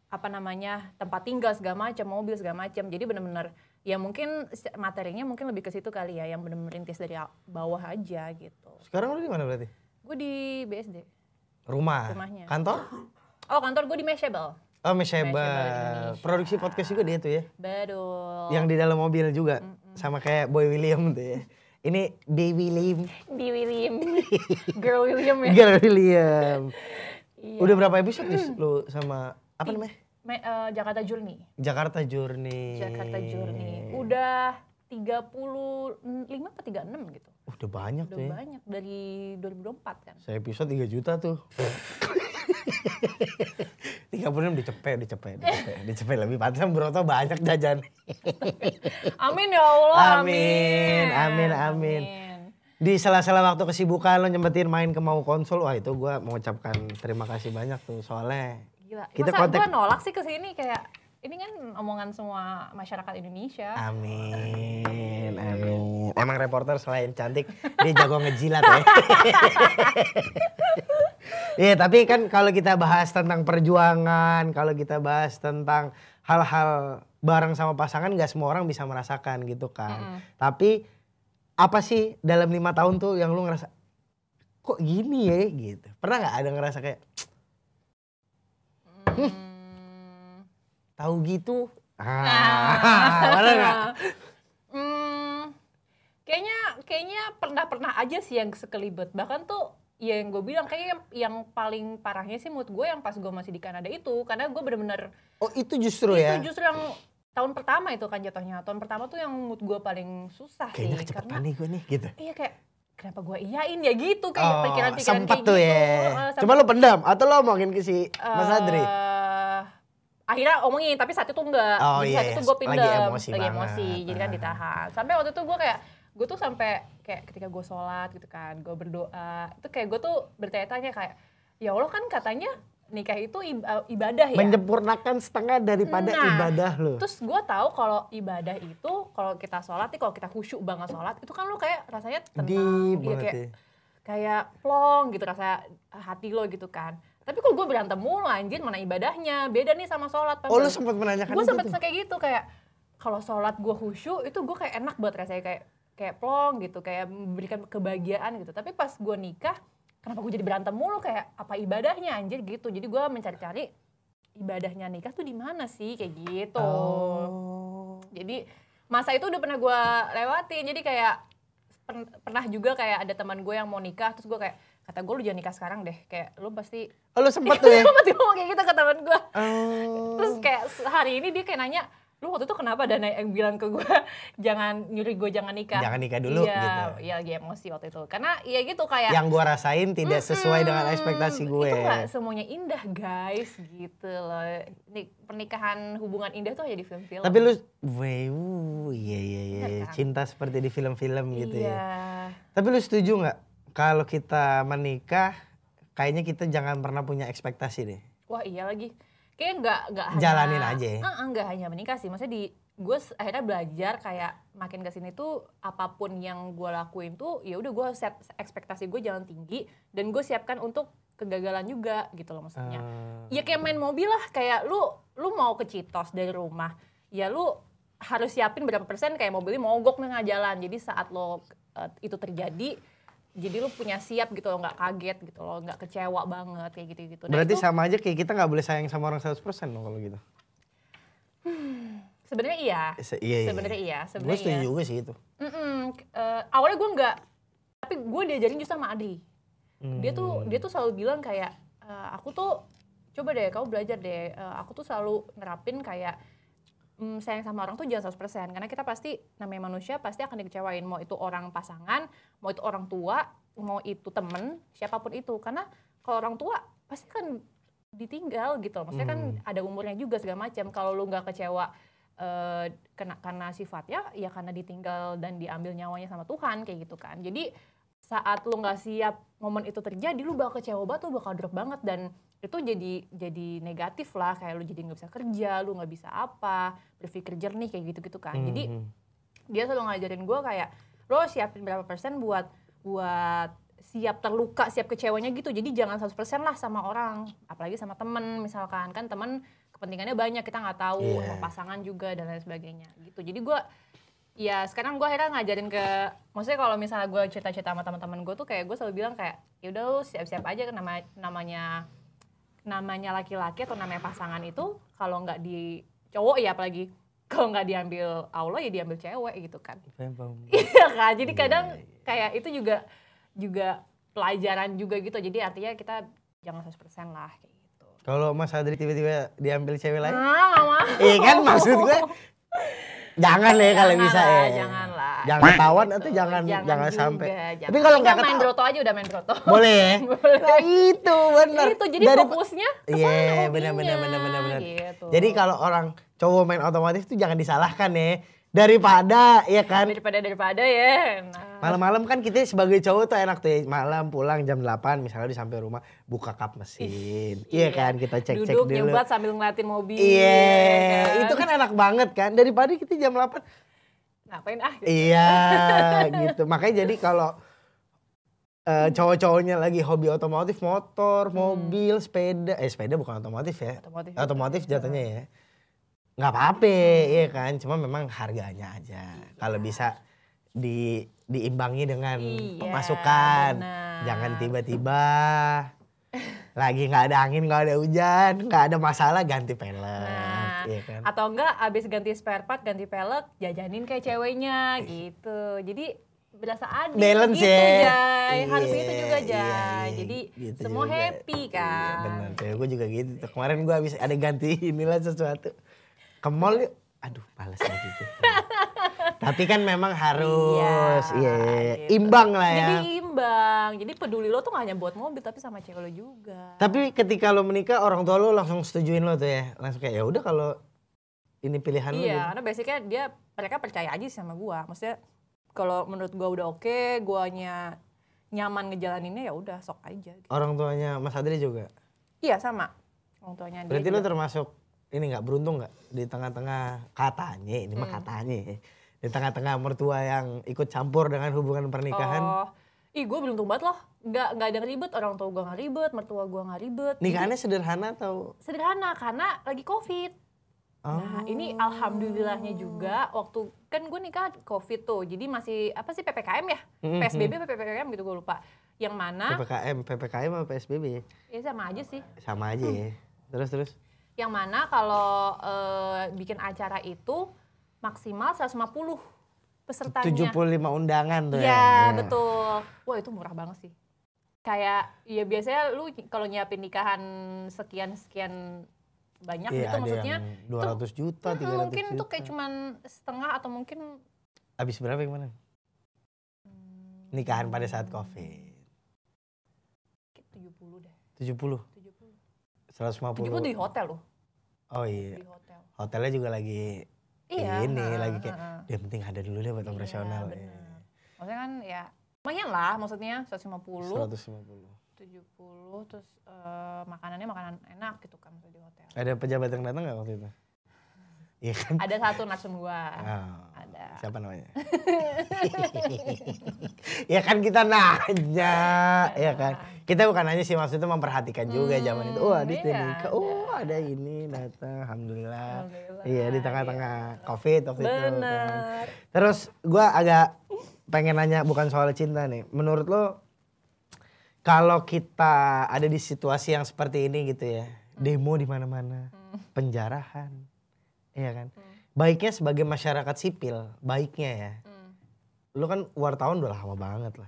apa namanya, tempat tinggal segala macam, mobil segala macam. Jadi bener-bener ya mungkin materinya mungkin lebih ke situ kali ya, yang bener-bener rintis dari bawah aja gitu. Sekarang lu di mana berarti? Gue di BSD. Rumahnya. Rumahnya. Kantor? Oh, kantor gue di Mashable. Oh, Mashable. Indonesia. Produksi podcast juga dia tuh ya. Betul. Yang di dalam mobil juga. Sama kayak Boy William tuh ya. Ini B William. B William. Girl William ya. Girl William. Iya. Udah berapa episode lu sama apa namanya? Jakarta Journey. Jakarta Journey. Jakarta Journey. Udah 35 apa 36 gitu. Udah banyak Udah tuh ya. banyak dari 2024 kan. Saya episode 3 juta tuh. 36 dicepet lebih pantas Broto banyak jajan. Amin ya Allah. Amin. Di sela-sela waktu kesibukan lo nyempetin main ke Mau Konsol, wah itu gue mengucapkan terima kasih banyak tuh soalnya. Gila. Kita Masa kontak. gue nolak sih kesini kayak ini kan omongan semua masyarakat Indonesia. Amin. Emang reporter selain cantik dia jago ngejilat ya. Iya, tapi kan kalau kita bahas tentang perjuangan, kalau kita bahas tentang hal-hal bareng sama pasangan, nggak semua orang bisa merasakan gitu kan. Tapi apa sih dalam 5 tahun tuh yang lu ngerasa kok gini ya gitu? Pernah nggak ada ngerasa kayak tahu gitu? Pernah nggak? Kayaknya pernah aja sih yang sekelibet. Bahkan tuh ya yang gue bilang kayaknya yang paling parahnya sih menurut gue yang pas gue masih di Kanada itu, karena gue bener-bener Oh itu justru ya? Itu justru yang tahun pertama itu kan jatuhnya. Tahun pertama tuh yang menurut gue paling susah kayaknya sih. kecepatan Karena nih gue nih gitu. iya kayak kenapa gue iyain ya gitu, kayak pikiran-pikiran sempet kayak tuh gitu. ya. Cuma lo pendam atau lo omongin ke si Mas Adri? Akhirnya omongin, tapi saat itu enggak. Oh, Jadi iya, saat itu gue lagi pendem, emosi lagi banget. emosi, jadi kan ditahan. Sampai waktu itu gue tuh sampai kayak ketika gue sholat gitu kan, gue berdoa, itu kayak gue tuh bertanya-tanya kayak, ya Allah kan katanya nikah itu ibadah ya. Menyempurnakan setengah daripada ibadah lo. Terus gue tahu kalau ibadah itu, kalau kita sholat nih, kalau kita khusyuk banget sholat, itu kan lo kayak rasanya tenang, gitu, kayak plong gitu rasa hati lo gitu kan. Tapi kok gue berantem mulu anjir, mana ibadahnya, beda nih sama sholat. Oh lo sempat menanyakan itu? Gue sempat kayak gitu, kayak kalau sholat gue khusyuk itu gue kayak enak banget rasanya, kayak plong gitu, kayak memberikan kebahagiaan gitu. Tapi pas gue nikah, kenapa gue jadi berantem mulu, kayak apa ibadahnya anjir gitu. Jadi gue mencari-cari ibadahnya nikah tuh di mana sih, kayak gitu. Jadi masa itu udah pernah gue lewatin. Jadi kayak pernah juga kayak ada teman gue yang mau nikah, terus gue kayak kata gue lu jangan nikah sekarang deh, kayak lu pasti Oh lu sempet tuh ya? pasti ngomong kayak gitu ke temen gue. Oh. Terus kayak hari ini dia kayak nanya, lu waktu itu kenapa Dana yang bilang ke gue jangan nyuruh gue jangan nikah. Jangan nikah dulu iya, gitu. Iya lagi emosi waktu itu. Karena ya gitu kayak Yang gue rasain tidak sesuai dengan ekspektasi gue. Itu gak semuanya indah guys gitu loh. Pernikahan hubungan indah tuh hanya di film-film. Tapi lu, iya. Bener kan? Cinta seperti di film-film gitu iya. ya. Tapi lu setuju nggak kalau kita menikah, kayaknya kita jangan pernah punya ekspektasi deh. Wah iya lagi. Kayak nggak hanya Jalanin aja. Nggak hanya menikah sih. Maksudnya gue akhirnya belajar kayak makin kesini tuh apapun yang gue lakuin tuh ya udah gue set ekspektasi gue jangan tinggi dan gue siapkan untuk kegagalan juga gitu loh maksudnya. Ya kayak main mobil lah, kayak lu mau ke Citos dari rumah, ya lu harus siapin berapa persen kayak mobilnya mogok nih nggak jalan. Jadi saat lo itu terjadi, jadi lu punya siap gitu loh, nggak kaget gitu loh, nggak kecewa banget kayak gitu-gitu. Berarti sama aja kayak kita nggak boleh sayang sama orang 100% loh kalau gitu. Sebenarnya iya. Iya. Sebenarnya iya. Gue setuju juga sih itu. Awalnya gue nggak, tapi gue diajarin justru sama Adri. Dia tuh selalu bilang kayak aku tuh coba deh kamu belajar deh. Aku tuh selalu nerapin kayak sayang sama orang tuh jangan 100%, karena kita pasti namanya manusia pasti akan dikecewain, mau itu orang pasangan, mau itu orang tua, mau itu temen, siapapun itu. Karena kalau orang tua pasti kan ditinggal gitu loh. Maksudnya kan ada umurnya juga segala macam. Kalau lu nggak kecewa karena sifatnya, ya karena ditinggal dan diambil nyawanya sama Tuhan kayak gitu kan. Jadi saat lu nggak siap momen itu terjadi, lu bakal kecewa banget, lu bakal drop banget dan itu jadi negatif lah, kayak lu jadi nggak bisa kerja, lu nggak bisa apa, berpikir jernih kayak gitu-gitu kan. Jadi dia selalu ngajarin gue kayak lo siapin berapa persen buat siap terluka, siap kecewanya gitu. Jadi jangan 100% lah sama orang, apalagi sama temen misalkan, kan temen kepentingannya banyak, kita nggak tahu, sama pasangan juga dan lain sebagainya gitu. Jadi gue ya sekarang gue akhirnya ngajarin maksudnya kalau misalnya gue cerita-cerita sama teman-teman gue tuh kayak gue selalu bilang kayak ya udah lu siap-siap aja, namanya laki-laki atau namanya pasangan itu kalau nggak di cowok ya, apalagi kalau nggak diambil Allah ya diambil cewek gitu kan. Iya kan, jadi kadang kayak itu juga pelajaran juga gitu. Jadi artinya kita jangan 100% lah kayak gitu. Kalau Mas Adri tiba-tiba diambil cewek lain? Nggak mau. Iya kan maksud gue. Jangan deh kalau bisa ya. Janganlah. Jangan ketahuan gitu. atau jangan sampai. Jangan. Tapi kalau nggak main ketahuan. broto aja udah main broto. Boleh ya? Boleh. Nah, itu benar. Itu jadi fokusnya ke sana. Iya, hobinya, benar. Gitu. Jadi kalau orang cowok main otomotif itu jangan disalahkan ya. Daripada ya kan. Daripada ya. Nah. Malam-malam kan kita sebagai cowok tuh enak tuh ya. Malam pulang jam 8 misalnya udah sampai rumah, buka kap mesin. Iya kan, kita cek-cek dulu. Duduk nyebat sambil ngeliatin mobil. Iya, kan? itu kan enak banget kan. Daripada kita jam 8 ngapain gitu. Iya gitu. Makanya jadi kalau cowok-cowoknya lagi hobi otomotif, motor, mobil, sepeda. Sepeda bukan otomotif ya. Otomotif jatuhnya ya. Nggak apa-apa ya kan. Cuma memang harganya aja. Kalau bisa diimbangi dengan pemasukan. Benar. Jangan tiba-tiba lagi nggak ada angin, nggak ada hujan, nggak ada masalah ganti pelek. Nah, iya kan? atau enggak abis ganti spare part, ganti pelek, jajanin kayak ceweknya gitu. Jadi berasa adil balance gitu, ya. Jay. Harus gitu juga, Jay. Iya. Jadi Gitu semua juga. happy kan. Iya, bener, cewek gue juga gitu. Kemarin gue habis ada ganti inilah sesuatu. Ke mall yuk. Aduh, males lagi gitu. Tapi kan memang harus gitu. imbang lah ya. Jadi imbang. Jadi peduli lo tuh gak hanya buat mobil tapi sama cewek lo juga. Tapi ketika lo menikah orang tua lo langsung setujuin lo tuh ya. Langsung kayak ya udah kalau ini pilihan lo. Iya, karena basicnya mereka percaya aja sama gua. Maksudnya kalau menurut gua udah oke, guanya nyaman ngejalaninnya ya udah sok aja gitu. Orang tuanya Mas Adri juga? Iya, sama. Orang tuanya dia. Berarti juga. lo termasuk ini nggak beruntung nggak di tengah-tengah katanya ini mah katanya ya. Di tengah-tengah mertua yang ikut campur dengan hubungan pernikahan. Gue beruntung banget loh. Nggak ada yang ribet, orang tua gue nggak ribet, mertua gue nggak ribet. Nikahannya sederhana atau? Sederhana karena lagi COVID. Nah ini alhamdulillahnya juga waktu kan gue nikah COVID tuh, jadi masih apa sih PPKM ya? PSBB PPKM gitu gue lupa. Yang mana? PPKM apa PSBB? Ya sama aja sih. Sama aja ya. Terus? Yang mana kalau bikin acara itu maksimal 150 pesertanya. 75 undangan tuh ya. Iya betul. Wah itu murah banget sih. kayak ya biasanya lu kalau nyiapin nikahan sekian banyak Iya, gitu ada maksudnya yang 200 juta, 300 mungkin juta. tuh kayak cuman setengah atau mungkin Habis berapa yang mana? Nikahan pada saat Covid. 70 deh. 70, 150. 70 di hotel loh. Oh iya. Di hotel. Hotelnya juga lagi Iya. ini lagi kayak yang penting ada dulu deh buat operasional. Iya, bener. Maksudnya kan ya lumayan lah maksudnya 150. 150. 70 terus makanannya makanan enak gitu kan di hotel. Ada pejabat yang datang nggak waktu itu? Iya kan? Ada satu narsum gua. Oh, Ada. siapa namanya? Ya kan kita nanya, ya kan? Kita bukan nanya sih, maksudnya memperhatikan juga zaman itu. Oh Adit iya, nikah, oh ada ini datang, alhamdulillah. Alhamdulillah, Iya di tengah-tengah Covid waktu itu. Kan. Bener. Terus gua agak pengen nanya bukan soal cinta nih. Menurut lo kalau kita ada di situasi yang seperti ini gitu ya, demo di mana-mana, penjarahan, iya kan? Baiknya sebagai masyarakat sipil, baiknya ya. Lo kan wartawan udah lama banget lah.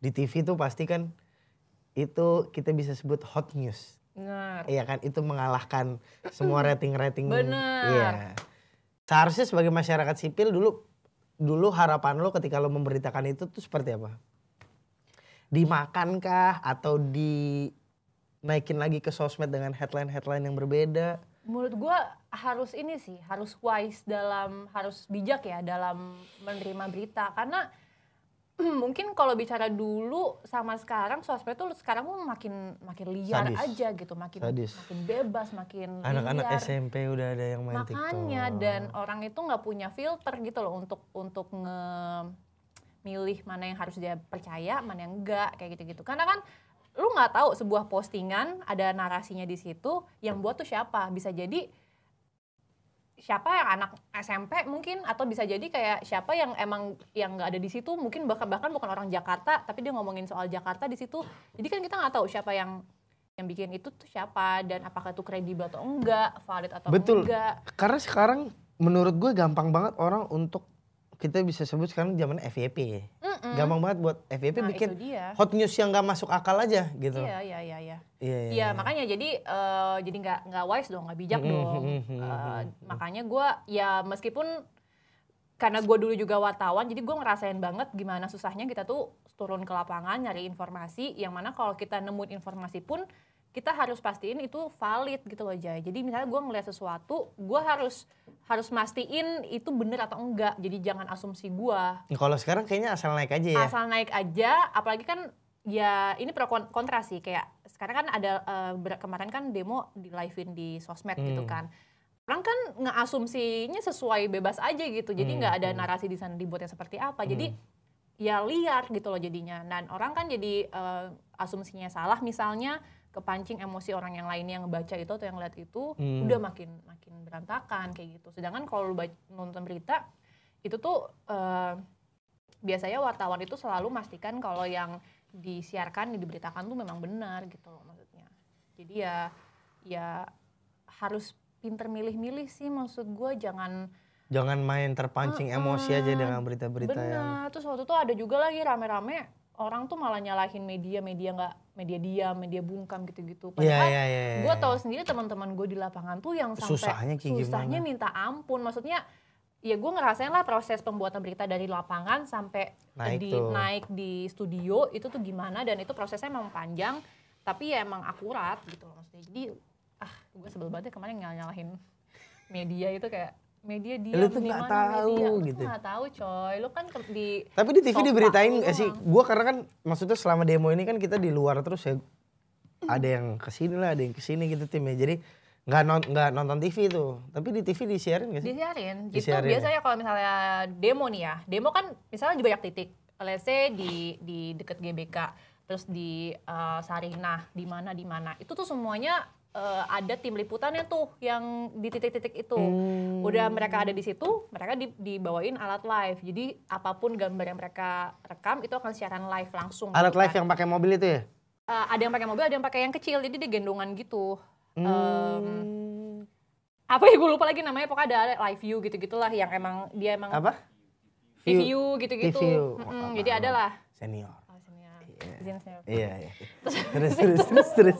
Di TV tuh pasti kan itu kita bisa sebut hot news. Bener. Iya kan, itu mengalahkan semua rating-rating. Bener. Iya. Seharusnya sebagai masyarakat sipil dulu harapan lo ketika lo memberitakan itu tuh seperti apa? Dimakankah atau dinaikin lagi ke sosmed dengan headline-headline yang berbeda? Menurut gua harus ini sih, harus wise harus bijak ya dalam menerima berita karena mungkin kalau bicara dulu sama sekarang sosmed tuh sekarang tuh makin liar Sadis. aja gitu, makin bebas, makin Anak-anak liar. SMP udah ada yang main Makanya TikTok. dan orang itu nggak punya filter gitu loh untuk milih mana yang harus dia percaya, mana yang enggak kayak gitu-gitu. Karena kan lu nggak tahu sebuah postingan ada narasinya di situ yang buat tuh siapa, bisa jadi siapa yang anak SMP mungkin atau bisa jadi kayak siapa yang emang yang nggak ada di situ mungkin bahkan bukan orang Jakarta tapi dia ngomongin soal Jakarta di situ. Jadi kan kita nggak tahu siapa yang bikin itu tuh siapa dan apakah itu kredibel atau enggak, valid atau Betul. enggak. Karena sekarang menurut gue gampang banget orang untuk kita bisa sebut sekarang zaman FYP. Gampang banget buat FYP Nah, bikin itu dia. hot news yang gak masuk akal aja gitu. Iya. Iya. Iya makanya jadi nggak wise dong, nggak bijak dong. Makanya gue ya meskipun karena gue dulu juga wartawan, jadi gue ngerasain banget gimana susahnya kita tuh turun ke lapangan nyari informasi. Yang mana kalau kita nemuin informasi pun kita harus pastiin itu valid gitu loh Jay. Jadi misalnya gue ngeliat sesuatu, gue harus mastiin itu bener atau enggak. Jadi jangan asumsi gue. Kalau sekarang kayaknya asal naik aja ya. Asal naik aja, apalagi kan ya ini pro kontra sih. Kayak sekarang kan ada kemarin kan demo di live-in di sosmed gitu kan. Orang kan ngeasumsinya sesuai bebas aja gitu. Jadi nggak ada narasi di sana dibuatnya seperti apa. Jadi ya liar gitu loh jadinya. Dan orang kan jadi asumsinya salah misalnya kepancing emosi orang yang lainnya yang ngebaca itu atau yang lihat itu udah makin berantakan kayak gitu. Sedangkan kalau lu nonton berita itu tuh biasanya wartawan itu selalu memastikan kalau yang disiarkan, diberitakan tuh memang benar gitu loh maksudnya. Jadi ya harus pinter milih-milih sih maksud gue, jangan main terpancing emosi aja dengan berita-berita yang. Benar. Terus waktu itu ada juga lagi rame-rame orang tuh malah nyalahin media diam, media bungkam gitu-gitu. Padahal gue tahu sendiri teman-teman gue di lapangan tuh yang sampai susahnya minta ampun. Maksudnya ya gue ngerasain lah proses pembuatan berita dari lapangan sampai naik di studio itu tuh gimana, dan itu prosesnya memang panjang tapi ya emang akurat gitu loh maksudnya. Jadi gue sebel banget kemarin nyalahin media itu kayak media dia lu tuh nggak tahu media. gitu. Lu nggak tahu coy, lu kan di Tapi di TV diberitain nggak sih? Gue karena kan maksudnya selama demo ini kan kita di luar terus ya, ada yang kesini lah, ada yang kesini gitu timnya. Jadi nggak nonton TV tuh, tapi di TV disiarin nggak sih? Disiarin. Gitu biasanya kalau misalnya demo nih ya, demo kan misalnya di banyak titik, let's say di deket GBK, terus di Sarinah, di mana, itu tuh semuanya ada tim liputannya tuh yang di titik-titik itu. Udah mereka ada di situ, mereka dibawain alat live. Jadi apapun gambar yang mereka rekam itu akan siaran live langsung. Alat live yang pakai mobil itu ya? Ada yang pakai mobil, ada yang pakai yang kecil. Jadi dia gendongan gitu. Apa ya gue lupa lagi namanya, pokoknya ada live view gitu-gitulah yang emang dia emang apa? view gitu-gitu. View. Jadi adalah Senior. senior. magazine-nya. Iya. Terus.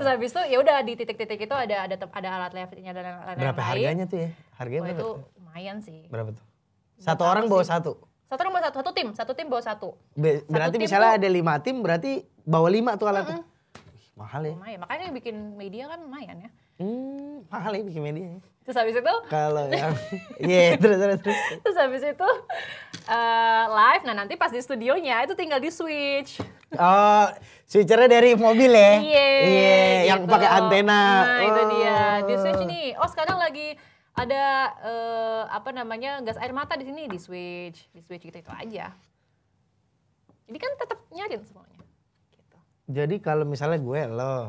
Habis itu ya udah di titik-titik itu ada alat levelnya dan lain-lain. Berapa harganya tuh ya? Harganya Wah, berapa? itu lumayan sih. Berapa tuh? Satu orang bawa satu? Satu orang bawa satu tim bawa satu. Berarti tim misalnya tuh- ada 5 tim, berarti bawa 5 tuh alatnya. Mahal ya? Lumayan, makanya bikin media kan lumayan ya. Mahal ya bikin media ya. Terus habis itu, Kalau yang, iya terus. terus habis itu live, nah nanti pas di studionya itu tinggal di switch. Oh, switchernya dari mobil ya? Iya, yang gitu. pakai antena. Nah itu dia, di switch nih. Oh sekarang lagi ada gas air mata di sini, di switch gitu itu aja. Jadi kan tetap nyariin semuanya. Gitu. Jadi kalau misalnya gue, lo,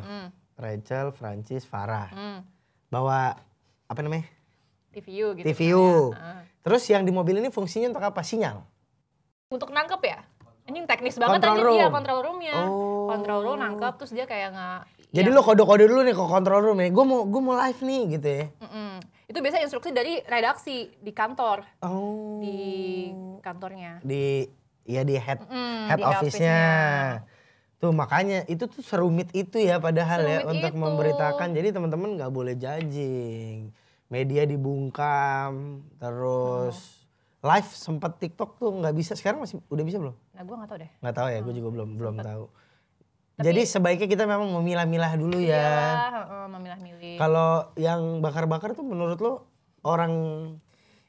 Rachel, Francis, Farah, bawa apa namanya? TVU gitu. TVU. misalnya. Terus yang di mobil ini fungsinya untuk apa? Sinyal? Untuk nangkep ya? Ini teknis banget Control tadi dia room. control roomnya. Oh. Control room nangkep terus dia kayak nggak. Jadi lo kode-kode dulu nih ke control room ya. Gue mau live nih gitu ya. Itu biasa instruksi dari redaksi di kantor, Oh. di kantornya. Di head di office-nya. office-nya. Tuh makanya itu tuh serumit itu ya padahal ya Serumit untuk itu. memberitakan. Jadi teman-teman nggak boleh judging. Media dibungkam, terus live sempet TikTok tuh nggak bisa. Sekarang udah bisa belum? Nah gue nggak tahu deh. Nggak tahu ya, gue juga belum tahu. Tapi- Jadi sebaiknya kita memang memilah-milah dulu ya. Iya, memilah-milih. Kalau yang bakar-bakar tuh menurut lo orang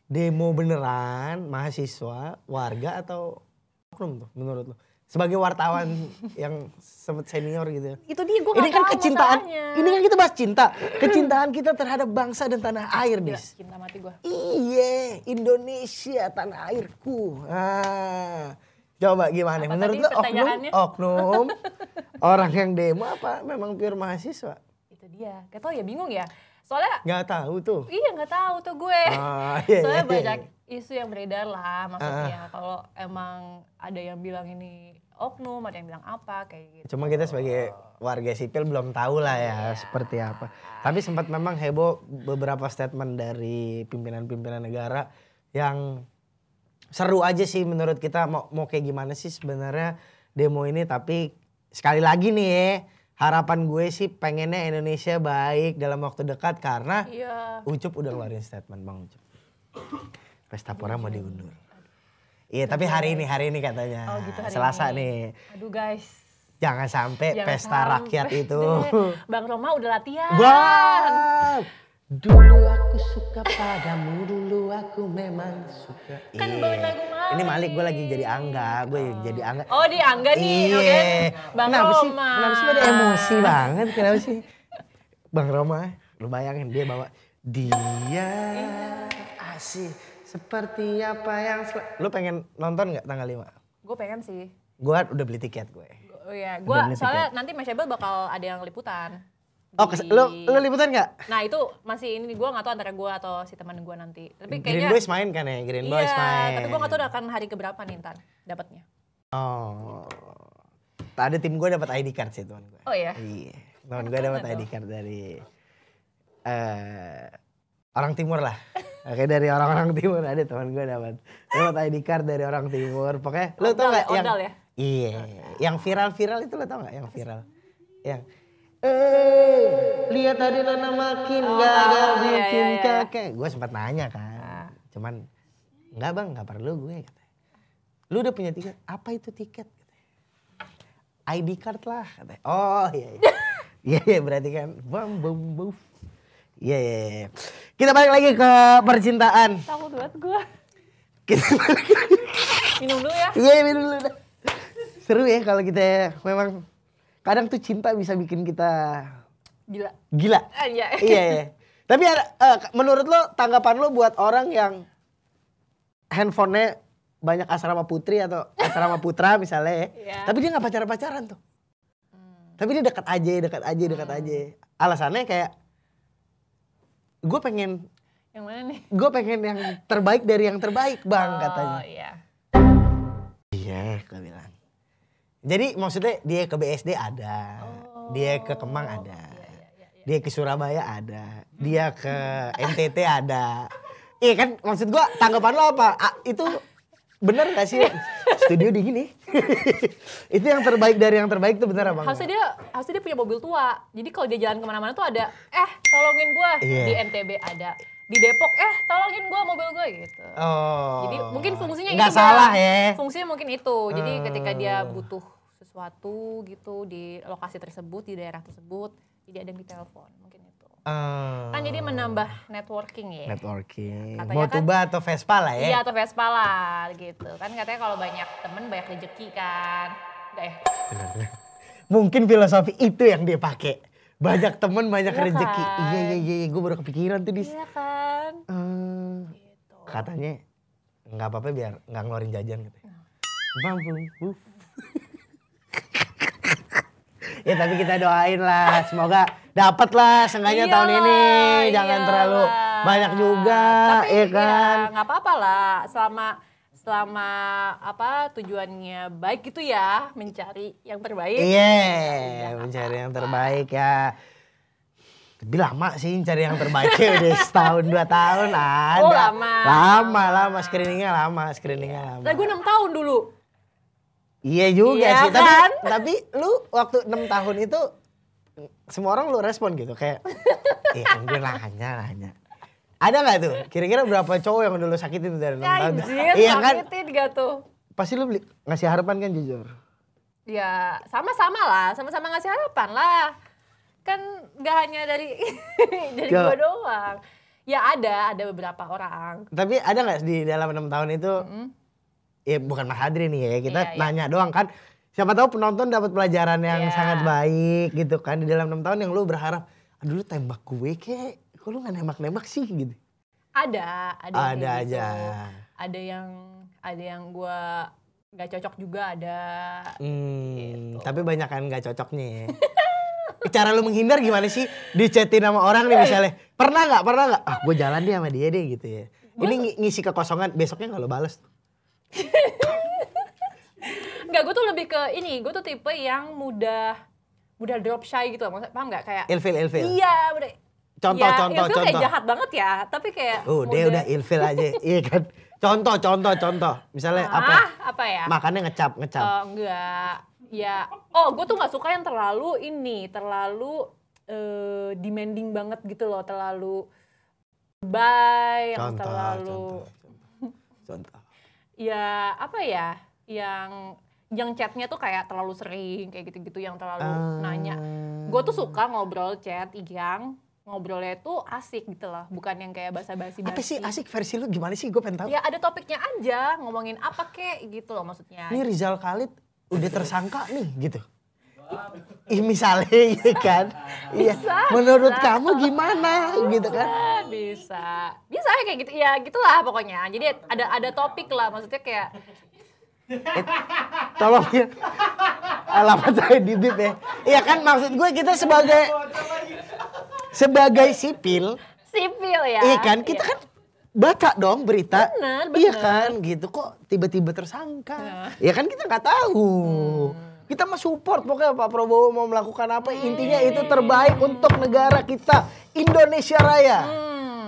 demo beneran, mahasiswa, warga atau oknum tuh menurut lo? Sebagai wartawan yang sempet senior gitu ya. Itu dia gue Ini nggak kan tahu kecintaan, masalahnya. ini kan kita bahas cinta. Kecintaan kita terhadap bangsa dan tanah air, Gila, Dis. cinta mati gue. Iya, Indonesia tanah airku. Coba gimana? Apa Menurut tadi lo pertanyaannya? oknum, orang yang demo apa memang pure mahasiswa? Itu dia. Gak tau ya, bingung ya. Soalnya Nggak tahu tuh. iya nggak tahu tuh gue. Iya, Soalnya iya, banyak iya. isu yang beredar lah maksudnya. Kalau emang ada yang bilang ini oknum, ada yang bilang apa kayak gitu. Cuma kita sebagai warga sipil belum tahu lah ya seperti apa. Tapi sempat memang heboh beberapa statement dari pimpinan-pimpinan negara yang seru aja sih menurut kita. Mau kayak gimana sih sebenarnya demo ini. Tapi sekali lagi nih ya, harapan gue sih pengennya Indonesia baik dalam waktu dekat karena Iya. Ucup udah ngeluarin statement Bang Ucup. Pesta Pora mau diundur. Iya tapi hari ini katanya. Oh gitu hari Selasa ini. nih. Aduh guys. Jangan sampai Jangan pesta sampai rakyat itu. deh. Bang Roma udah latihan. Wah. Dulu aku suka padamu, dulu aku memang suka. Kan bawain lagu Malik. Ini Malik gue lagi jadi Angga, gue jadi Angga. Oh di Angga nih, Iya. oke. Bang Kenapa sih? Roma. Kenapa sih pada emosi banget? Kenapa sih? Bang Roma, lu bayangin dia bawa dia asih seperti apa yang lu pengen nonton nggak tanggal 5? Gue pengen sih. Gue udah beli tiket gue. Oh iya, gue Udah beli soalnya nanti Mas Syabel bakal ada yang liputan. Oh, Di- lu liputan nggak? Nah itu masih ini gue nggak tahu antara gue atau si teman gue nanti. Tapi Green kayaknya. Boys main kan ya? Green Boys Iya, main. tapi gue nggak tahu akan hari keberapa nih ntar dapatnya. Oh. Tadi tim gue dapat ID card sih teman gue. Oh iya. Iya. Teman gue dapat ID card dari orang timur lah. Oke dari orang-orang timur ada teman gue dapat ID card dari orang timur. Pokoknya lo tau nggak yang Odal ya? iya, yang viral itu lo tau nggak yang viral? Yang lihat tadi Nana makin gagal iya, bikin iya. kakek. Gue sempat nanya kan. Cuman enggak bang, nggak perlu gue katanya. Lu udah punya tiket? Apa itu tiket? ID card lah katanya. Oh iya. Iya berarti kan. Bam bam bam. Iya. Kita balik lagi ke percintaan. Takut banget gue. Kita Minum dulu ya. Iya minum dulu dah. Seru ya kalau kita memang kadang tuh cinta bisa bikin kita Gila. gila. Iya. Iya. Tapi menurut lo tanggapan lo buat orang yang handphonenya banyak asrama putri atau asrama putra misalnya ya. Iya. Tapi dia nggak pacaran tuh. Tapi dia dekat aja. Alasannya kayak gue pengen Yang mana nih? yang terbaik dari yang terbaik bang katanya. Oh iya. Iya, gue bilang. Jadi maksudnya dia ke BSD ada, dia ke Kemang ada, dia ke Surabaya ada, dia ke NTT ada. Iya kan maksud gue tanggapan lo apa? Itu bener gak sih? Studio di gini. Itu yang terbaik dari yang terbaik tuh bener apa enggak? Harusnya dia punya mobil tua. Jadi kalau dia jalan kemana-mana tuh ada, tolongin gua. Iya. Di NTB ada. Di Depok, tolongin gua mobil gua gitu. Oh. Jadi mungkin fungsinya nggak itu. salah ya. Fungsinya mungkin itu. Jadi ketika dia butuh sesuatu gitu di lokasi tersebut, di daerah tersebut, jadi ada yang ditelepon. Mungkin itu. Kan jadi menambah networking ya. Networking. Katanya Mau tuba atau Vespa lah ya? Iya, atau Vespa lah gitu. Kan katanya kalau banyak temen banyak rezeki kan. Enggak ya? Mungkin filosofi itu yang dia pakai. Banyak temen banyak Iya rezeki. kan? Iya, gue baru kepikiran tuh dis. Iya kan? Gitu. Katanya nggak apa-apa biar nggak ngeluarin jajan gitu. Bang, ya tapi kita doain lah, semoga dapat lah seenggaknya tahun ini. Jangan terlalu banyak juga, tapi ya kan? Nggak apa-apa lah, selama apa tujuannya baik itu ya, mencari yang terbaik. Iya, mencari yang terbaik ya. Tapi lama sih cari yang terbaiknya udah setahun 2 tahun ada. Oh, lama. Screeningnya lama. Nah, gue 6 tahun dulu. Iya juga Iya sih, kan? tapi lu waktu 6 tahun itu semua orang lu respon gitu kayak, iya gue nanya. Ada nggak tuh? Kira-kira berapa cowok yang dulu sakitin dari 6 tahun? Anjir, Iya kan? sakitin gak tuh? Pasti lu ngasih harapan kan jujur? Ya sama-sama lah, sama-sama ngasih harapan lah. Kan gak hanya dari gue doang. Ya ada beberapa orang. Tapi ada nggak di dalam 6 tahun itu, ya bukan Mas Adri nih ya, kita nanya doang kan. Siapa tahu penonton dapat pelajaran yang sangat baik gitu kan. Di dalam 6 tahun yang lu berharap, aduh lu tembak gue kek, kok lu gak nembak-nembak sih gitu? Ada aja. gitu. Ada yang gue gak cocok juga ada. Gitu. Tapi banyak kan gak cocoknya ya. Cara lu menghindar gimana sih? Dichatin sama orang nih misalnya. Pernah gak? Ah gue jalan deh sama dia deh gitu ya. Ini ngisi kekosongan, besoknya gak lu bales. Enggak, gue tuh lebih ke ini. Gue tuh tipe yang mudah drop shy gitu. Maksudnya paham gak? Kayak Ilfil. Iya, udah. Contoh. Kayak jahat banget ya. Tapi kayak Dia udah ilfil aja. Iya kan? Contoh. Misalnya apa ya? Makannya ngecap. Enggak. Ya, gue tuh nggak suka yang terlalu demanding banget gitu loh, terlalu yang terlalu contoh. Ya apa ya, yang chatnya tuh kayak terlalu sering kayak gitu-gitu, yang terlalu nanya. Gue tuh suka ngobrol chat yang ngobrolnya tuh asik gitu loh, bukan yang kayak basa-basi. Apa sih asik versi lu gimana sih? Gue pengen tahu. Ya ada topiknya aja, ngomongin apa kek gitu loh maksudnya. Ini Rizal Khalid udah tersangka nih gitu. Misalnya ya kan. Iya. Menurut kamu gimana gitu kan? Bisa kayak gitu. Ya gitulah pokoknya. Jadi ada topik lah, maksudnya kayak tolong ya. Alamat saya di bip ya. Iya kan, maksud gue kita sebagai sipil ya. Iya kan, kita kan baca dong berita. Bener. Iya kan, gitu kok tiba-tiba tersangka. Ya kan kita nggak tahu. Kita mah support pokoknya Pak Prabowo mau melakukan apa. Intinya itu terbaik untuk negara kita, Indonesia Raya.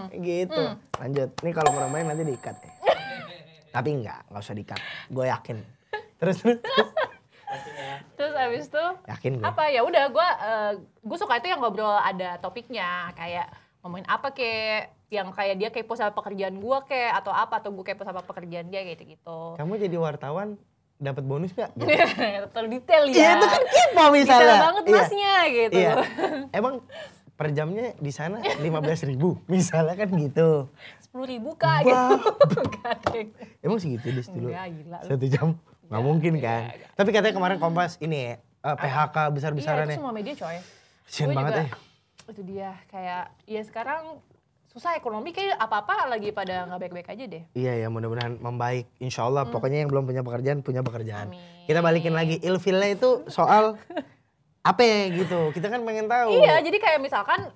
Gitu. Lanjut. Ini kalau mau main nanti diikat ya. Tapi nggak usah diikat. Gue yakin. Terus abis itu yakin gue. apa ya udah gue suka itu yang ngobrol ada topiknya, kayak ngomongin apa kek, yang kayak dia kepo sama pekerjaan gue kek atau apa, atau gue kepo sama pekerjaan dia gitu. Kamu jadi wartawan dapat bonus gak? Gitu. Terlalu detail ya. Iya itu kan kepo misalnya. Detail banget masnya gitu. Iya. Emang per jamnya di sana 15.000 misalnya kan gitu. 10.000 kak gitu. Emang segitu deh dulu. Enggak, gila. 1 jam? Nggak mungkin kan. Tapi katanya kemarin Kompas ini ya, PHK besar-besaran Iya, itu ya. semua media coy. Kasian banget ya. Itu dia, kayak ya sekarang susah ekonomi, kayak apa-apa lagi pada nggak baik-baik aja deh. Iya ya, mudah-mudahan membaik. Insya Allah pokoknya yang belum punya pekerjaan. Amin. Kita balikin lagi, ilfilnya itu soal apa ya gitu. Kita kan pengen tahu. Iya, jadi kayak misalkan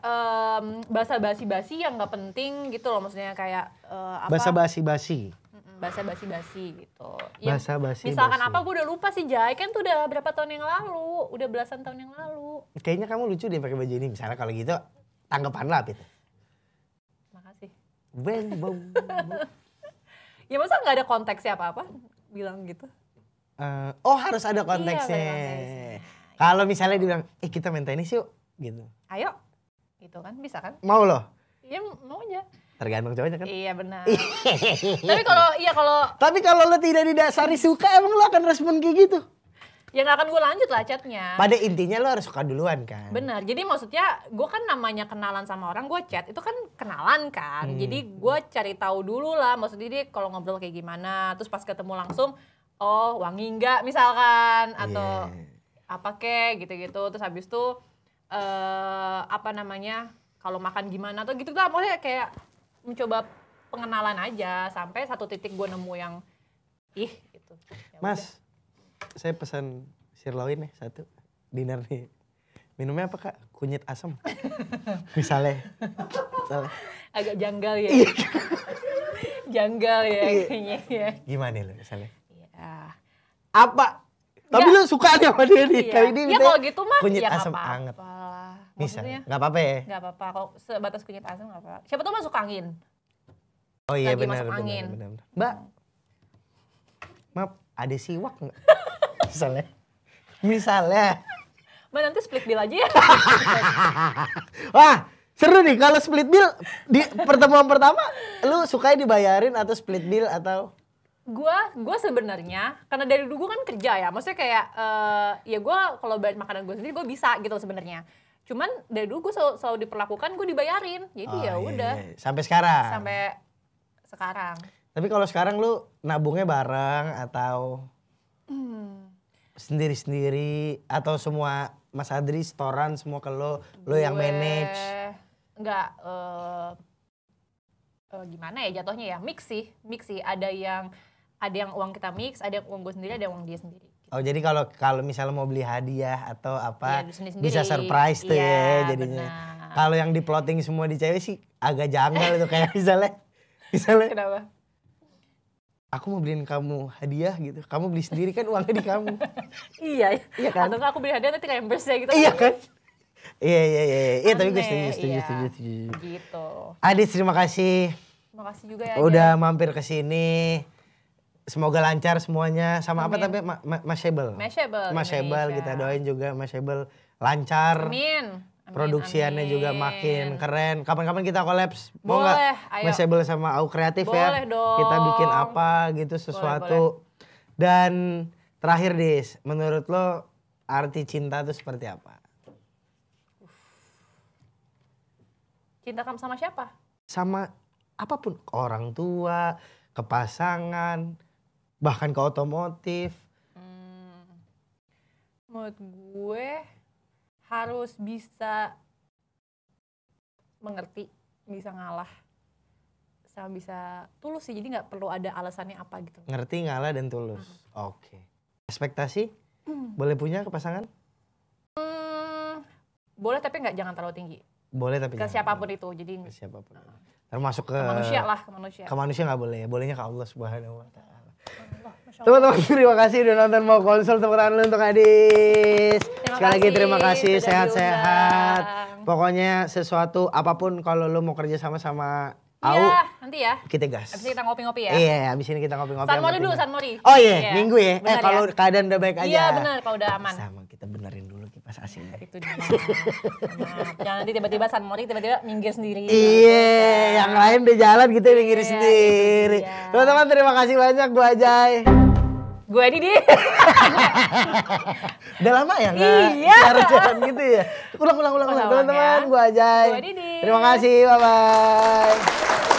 bahasa basi-basi yang nggak penting gitu loh, maksudnya kayak apa? Bahasa basi-basi. Bahasa basi-basi gitu. Bahasa basi-basi. Misalkan apa, gue udah lupa sih Jai, kan tuh udah berapa tahun yang lalu, udah belasan tahun yang lalu. Kayaknya kamu lucu deh pakai baju ini. Misalnya kalau gitu, tanggapan lah gitu. Makasih. Beng, bong. Ya masa nggak ada konteksnya apa-apa bilang gitu? Harus ada konteksnya. Iya, ada konteksnya. Kalau misalnya dibilang, kita main tenis yuk, gitu. Ayo, gitu kan, bisa kan? Mau loh? Iya mau aja. Tergantung cowoknya kan? Iya benar. Tapi kalau lo tidak didasari suka, emang lo akan respon kayak gitu? ya nggak akan gue lanjut lah chatnya. Pada intinya lo harus suka duluan kan? Benar, jadi maksudnya gue kan namanya kenalan sama orang, gue chat itu kan kenalan kan. Jadi gue cari tahu dulu lah, maksudnya dia kalau ngobrol kayak gimana, terus pas ketemu langsung, oh wangi nggak misalkan, atau apa kek gitu-gitu. Terus habis itu kalau makan gimana atau gitu lah, maksudnya kayak mencoba pengenalan aja sampai satu titik gue nemu yang gitu. Ya Mas, saya pesan sirloin nih satu, dinner nih. Minumnya apa Kak? Kunyit asam. Misalnya. Agak janggal ya. Janggal ya kayaknya ya. Gimana lo misalnya? Iya. Apa? Tapi lu suka nih sama dia nih. Iya. Kali ini Ya kalau gitu mah kunyit ya asam nggak anget. apa-apa lah. Misalnya, Maksudnya nggak apa-apa ya? nggak apa-apa. Kalau sebatas kunyit asam nggak apa-apa. Siapa tuh masuk angin. Oh iya Lagi benar masuk angin. benar. Mbak, maaf ada siwak nggak? Misalnya. Mbak nanti split bill aja ya. Wah, seru nih kalau split bill di pertemuan pertama, lu sukanya dibayarin atau split bill atau? Gua sebenarnya karena dari dulu gua kan kerja ya, maksudnya kayak ya gua kalau bayar makanan gue sendiri gue bisa gitu sebenarnya. Cuman dari dulu gue selalu diperlakukan gue dibayarin, jadi ya udah. Iya. Sampai sekarang. Sampai sekarang. Tapi kalau sekarang lu nabungnya bareng atau sendiri-sendiri atau semua Mas Adri setoran semua ke lo yang manage? Enggak, gimana ya jatuhnya ya, mix sih. Ada yang uang kita mix, ada yang uang gue sendiri, ada yang uang dia sendiri. Oh jadi kalau misalnya mau beli hadiah atau apa Iya, sendiri-sendiri. bisa surprise tuh Iya, ya jadinya. benar. Kalau yang di plotting semua di cewek sih agak janggal itu kayak misalnya Kenapa? aku mau beliin kamu hadiah gitu, kamu beli sendiri kan uangnya di kamu. Iya kan? Atau enggak aku beli hadiah nanti reimburse ya gitu. Iya kan? Iya tapi gue Aneh, setuju. iya. Gitu. Adit terima kasih. Terima kasih juga ya. Udah mampir ke sini. Semoga lancar semuanya. Sama Amin. apa tapi Mashable. Mashable Kita doain juga Mashable lancar. Amin. Produksiannya juga makin keren. Kapan-kapan kita kolaps. Mau Boleh, nggak? ayo. Mashable sama Au Kreatif ya. Boleh dong. Kita bikin apa gitu sesuatu. Dan terakhir Dis, menurut lo arti cinta itu seperti apa? Cinta kamu sama siapa? Sama apapun, ke orang tua, ke pasangan, bahkan ke otomotif. Menurut gue harus bisa mengerti, bisa ngalah, sama bisa tulus sih. Jadi nggak perlu ada alasannya apa gitu. Ngerti, ngalah, dan tulus. Oke. Ekspektasi boleh punya ke pasangan? Boleh tapi jangan terlalu tinggi. Boleh tapi Ke jangan. siapapun itu. Jadi Ke siapapun. Termasuk ke manusia lah, ke manusia. Ke manusia nggak boleh ya, bolehnya ke Allah Subhanahu wa taala. Allah, Masya Allah. Teman-teman terima kasih udah nonton Mau Konsul, tepuk tangan dulu untuk Adis. Sekali lagi terima kasih, udah sehat-sehat. diundang. Pokoknya sesuatu apapun kalau lu mau kerja sama Au, Iya, nanti ya. kita gas. Abis ini kita ngopi-ngopi ya. Iya, abis ini kita ngopi-ngopi. San Mori sama dulu, tim. San Mori. Oh iya, minggu ya. Benar Kalau ya? keadaan udah baik aja. Iya benar, kalau udah aman. Sama, kita benerin dulu kipas AC-nya. Itu dia. Maaf. Jangan nanti tiba-tiba San Mori tiba-tiba minggir sendiri. Iya, yang lain udah jalan kita minggir Iya, sendiri. itu dia. Teman-teman terima kasih banyak, gua Ajay. Gue Didi. Udah lama ya nggak Iya. siaran gitu ya. Ulang. Ulang Teman-teman, ya. gua Ajay. Gua Didi. Terima kasih, bye-bye.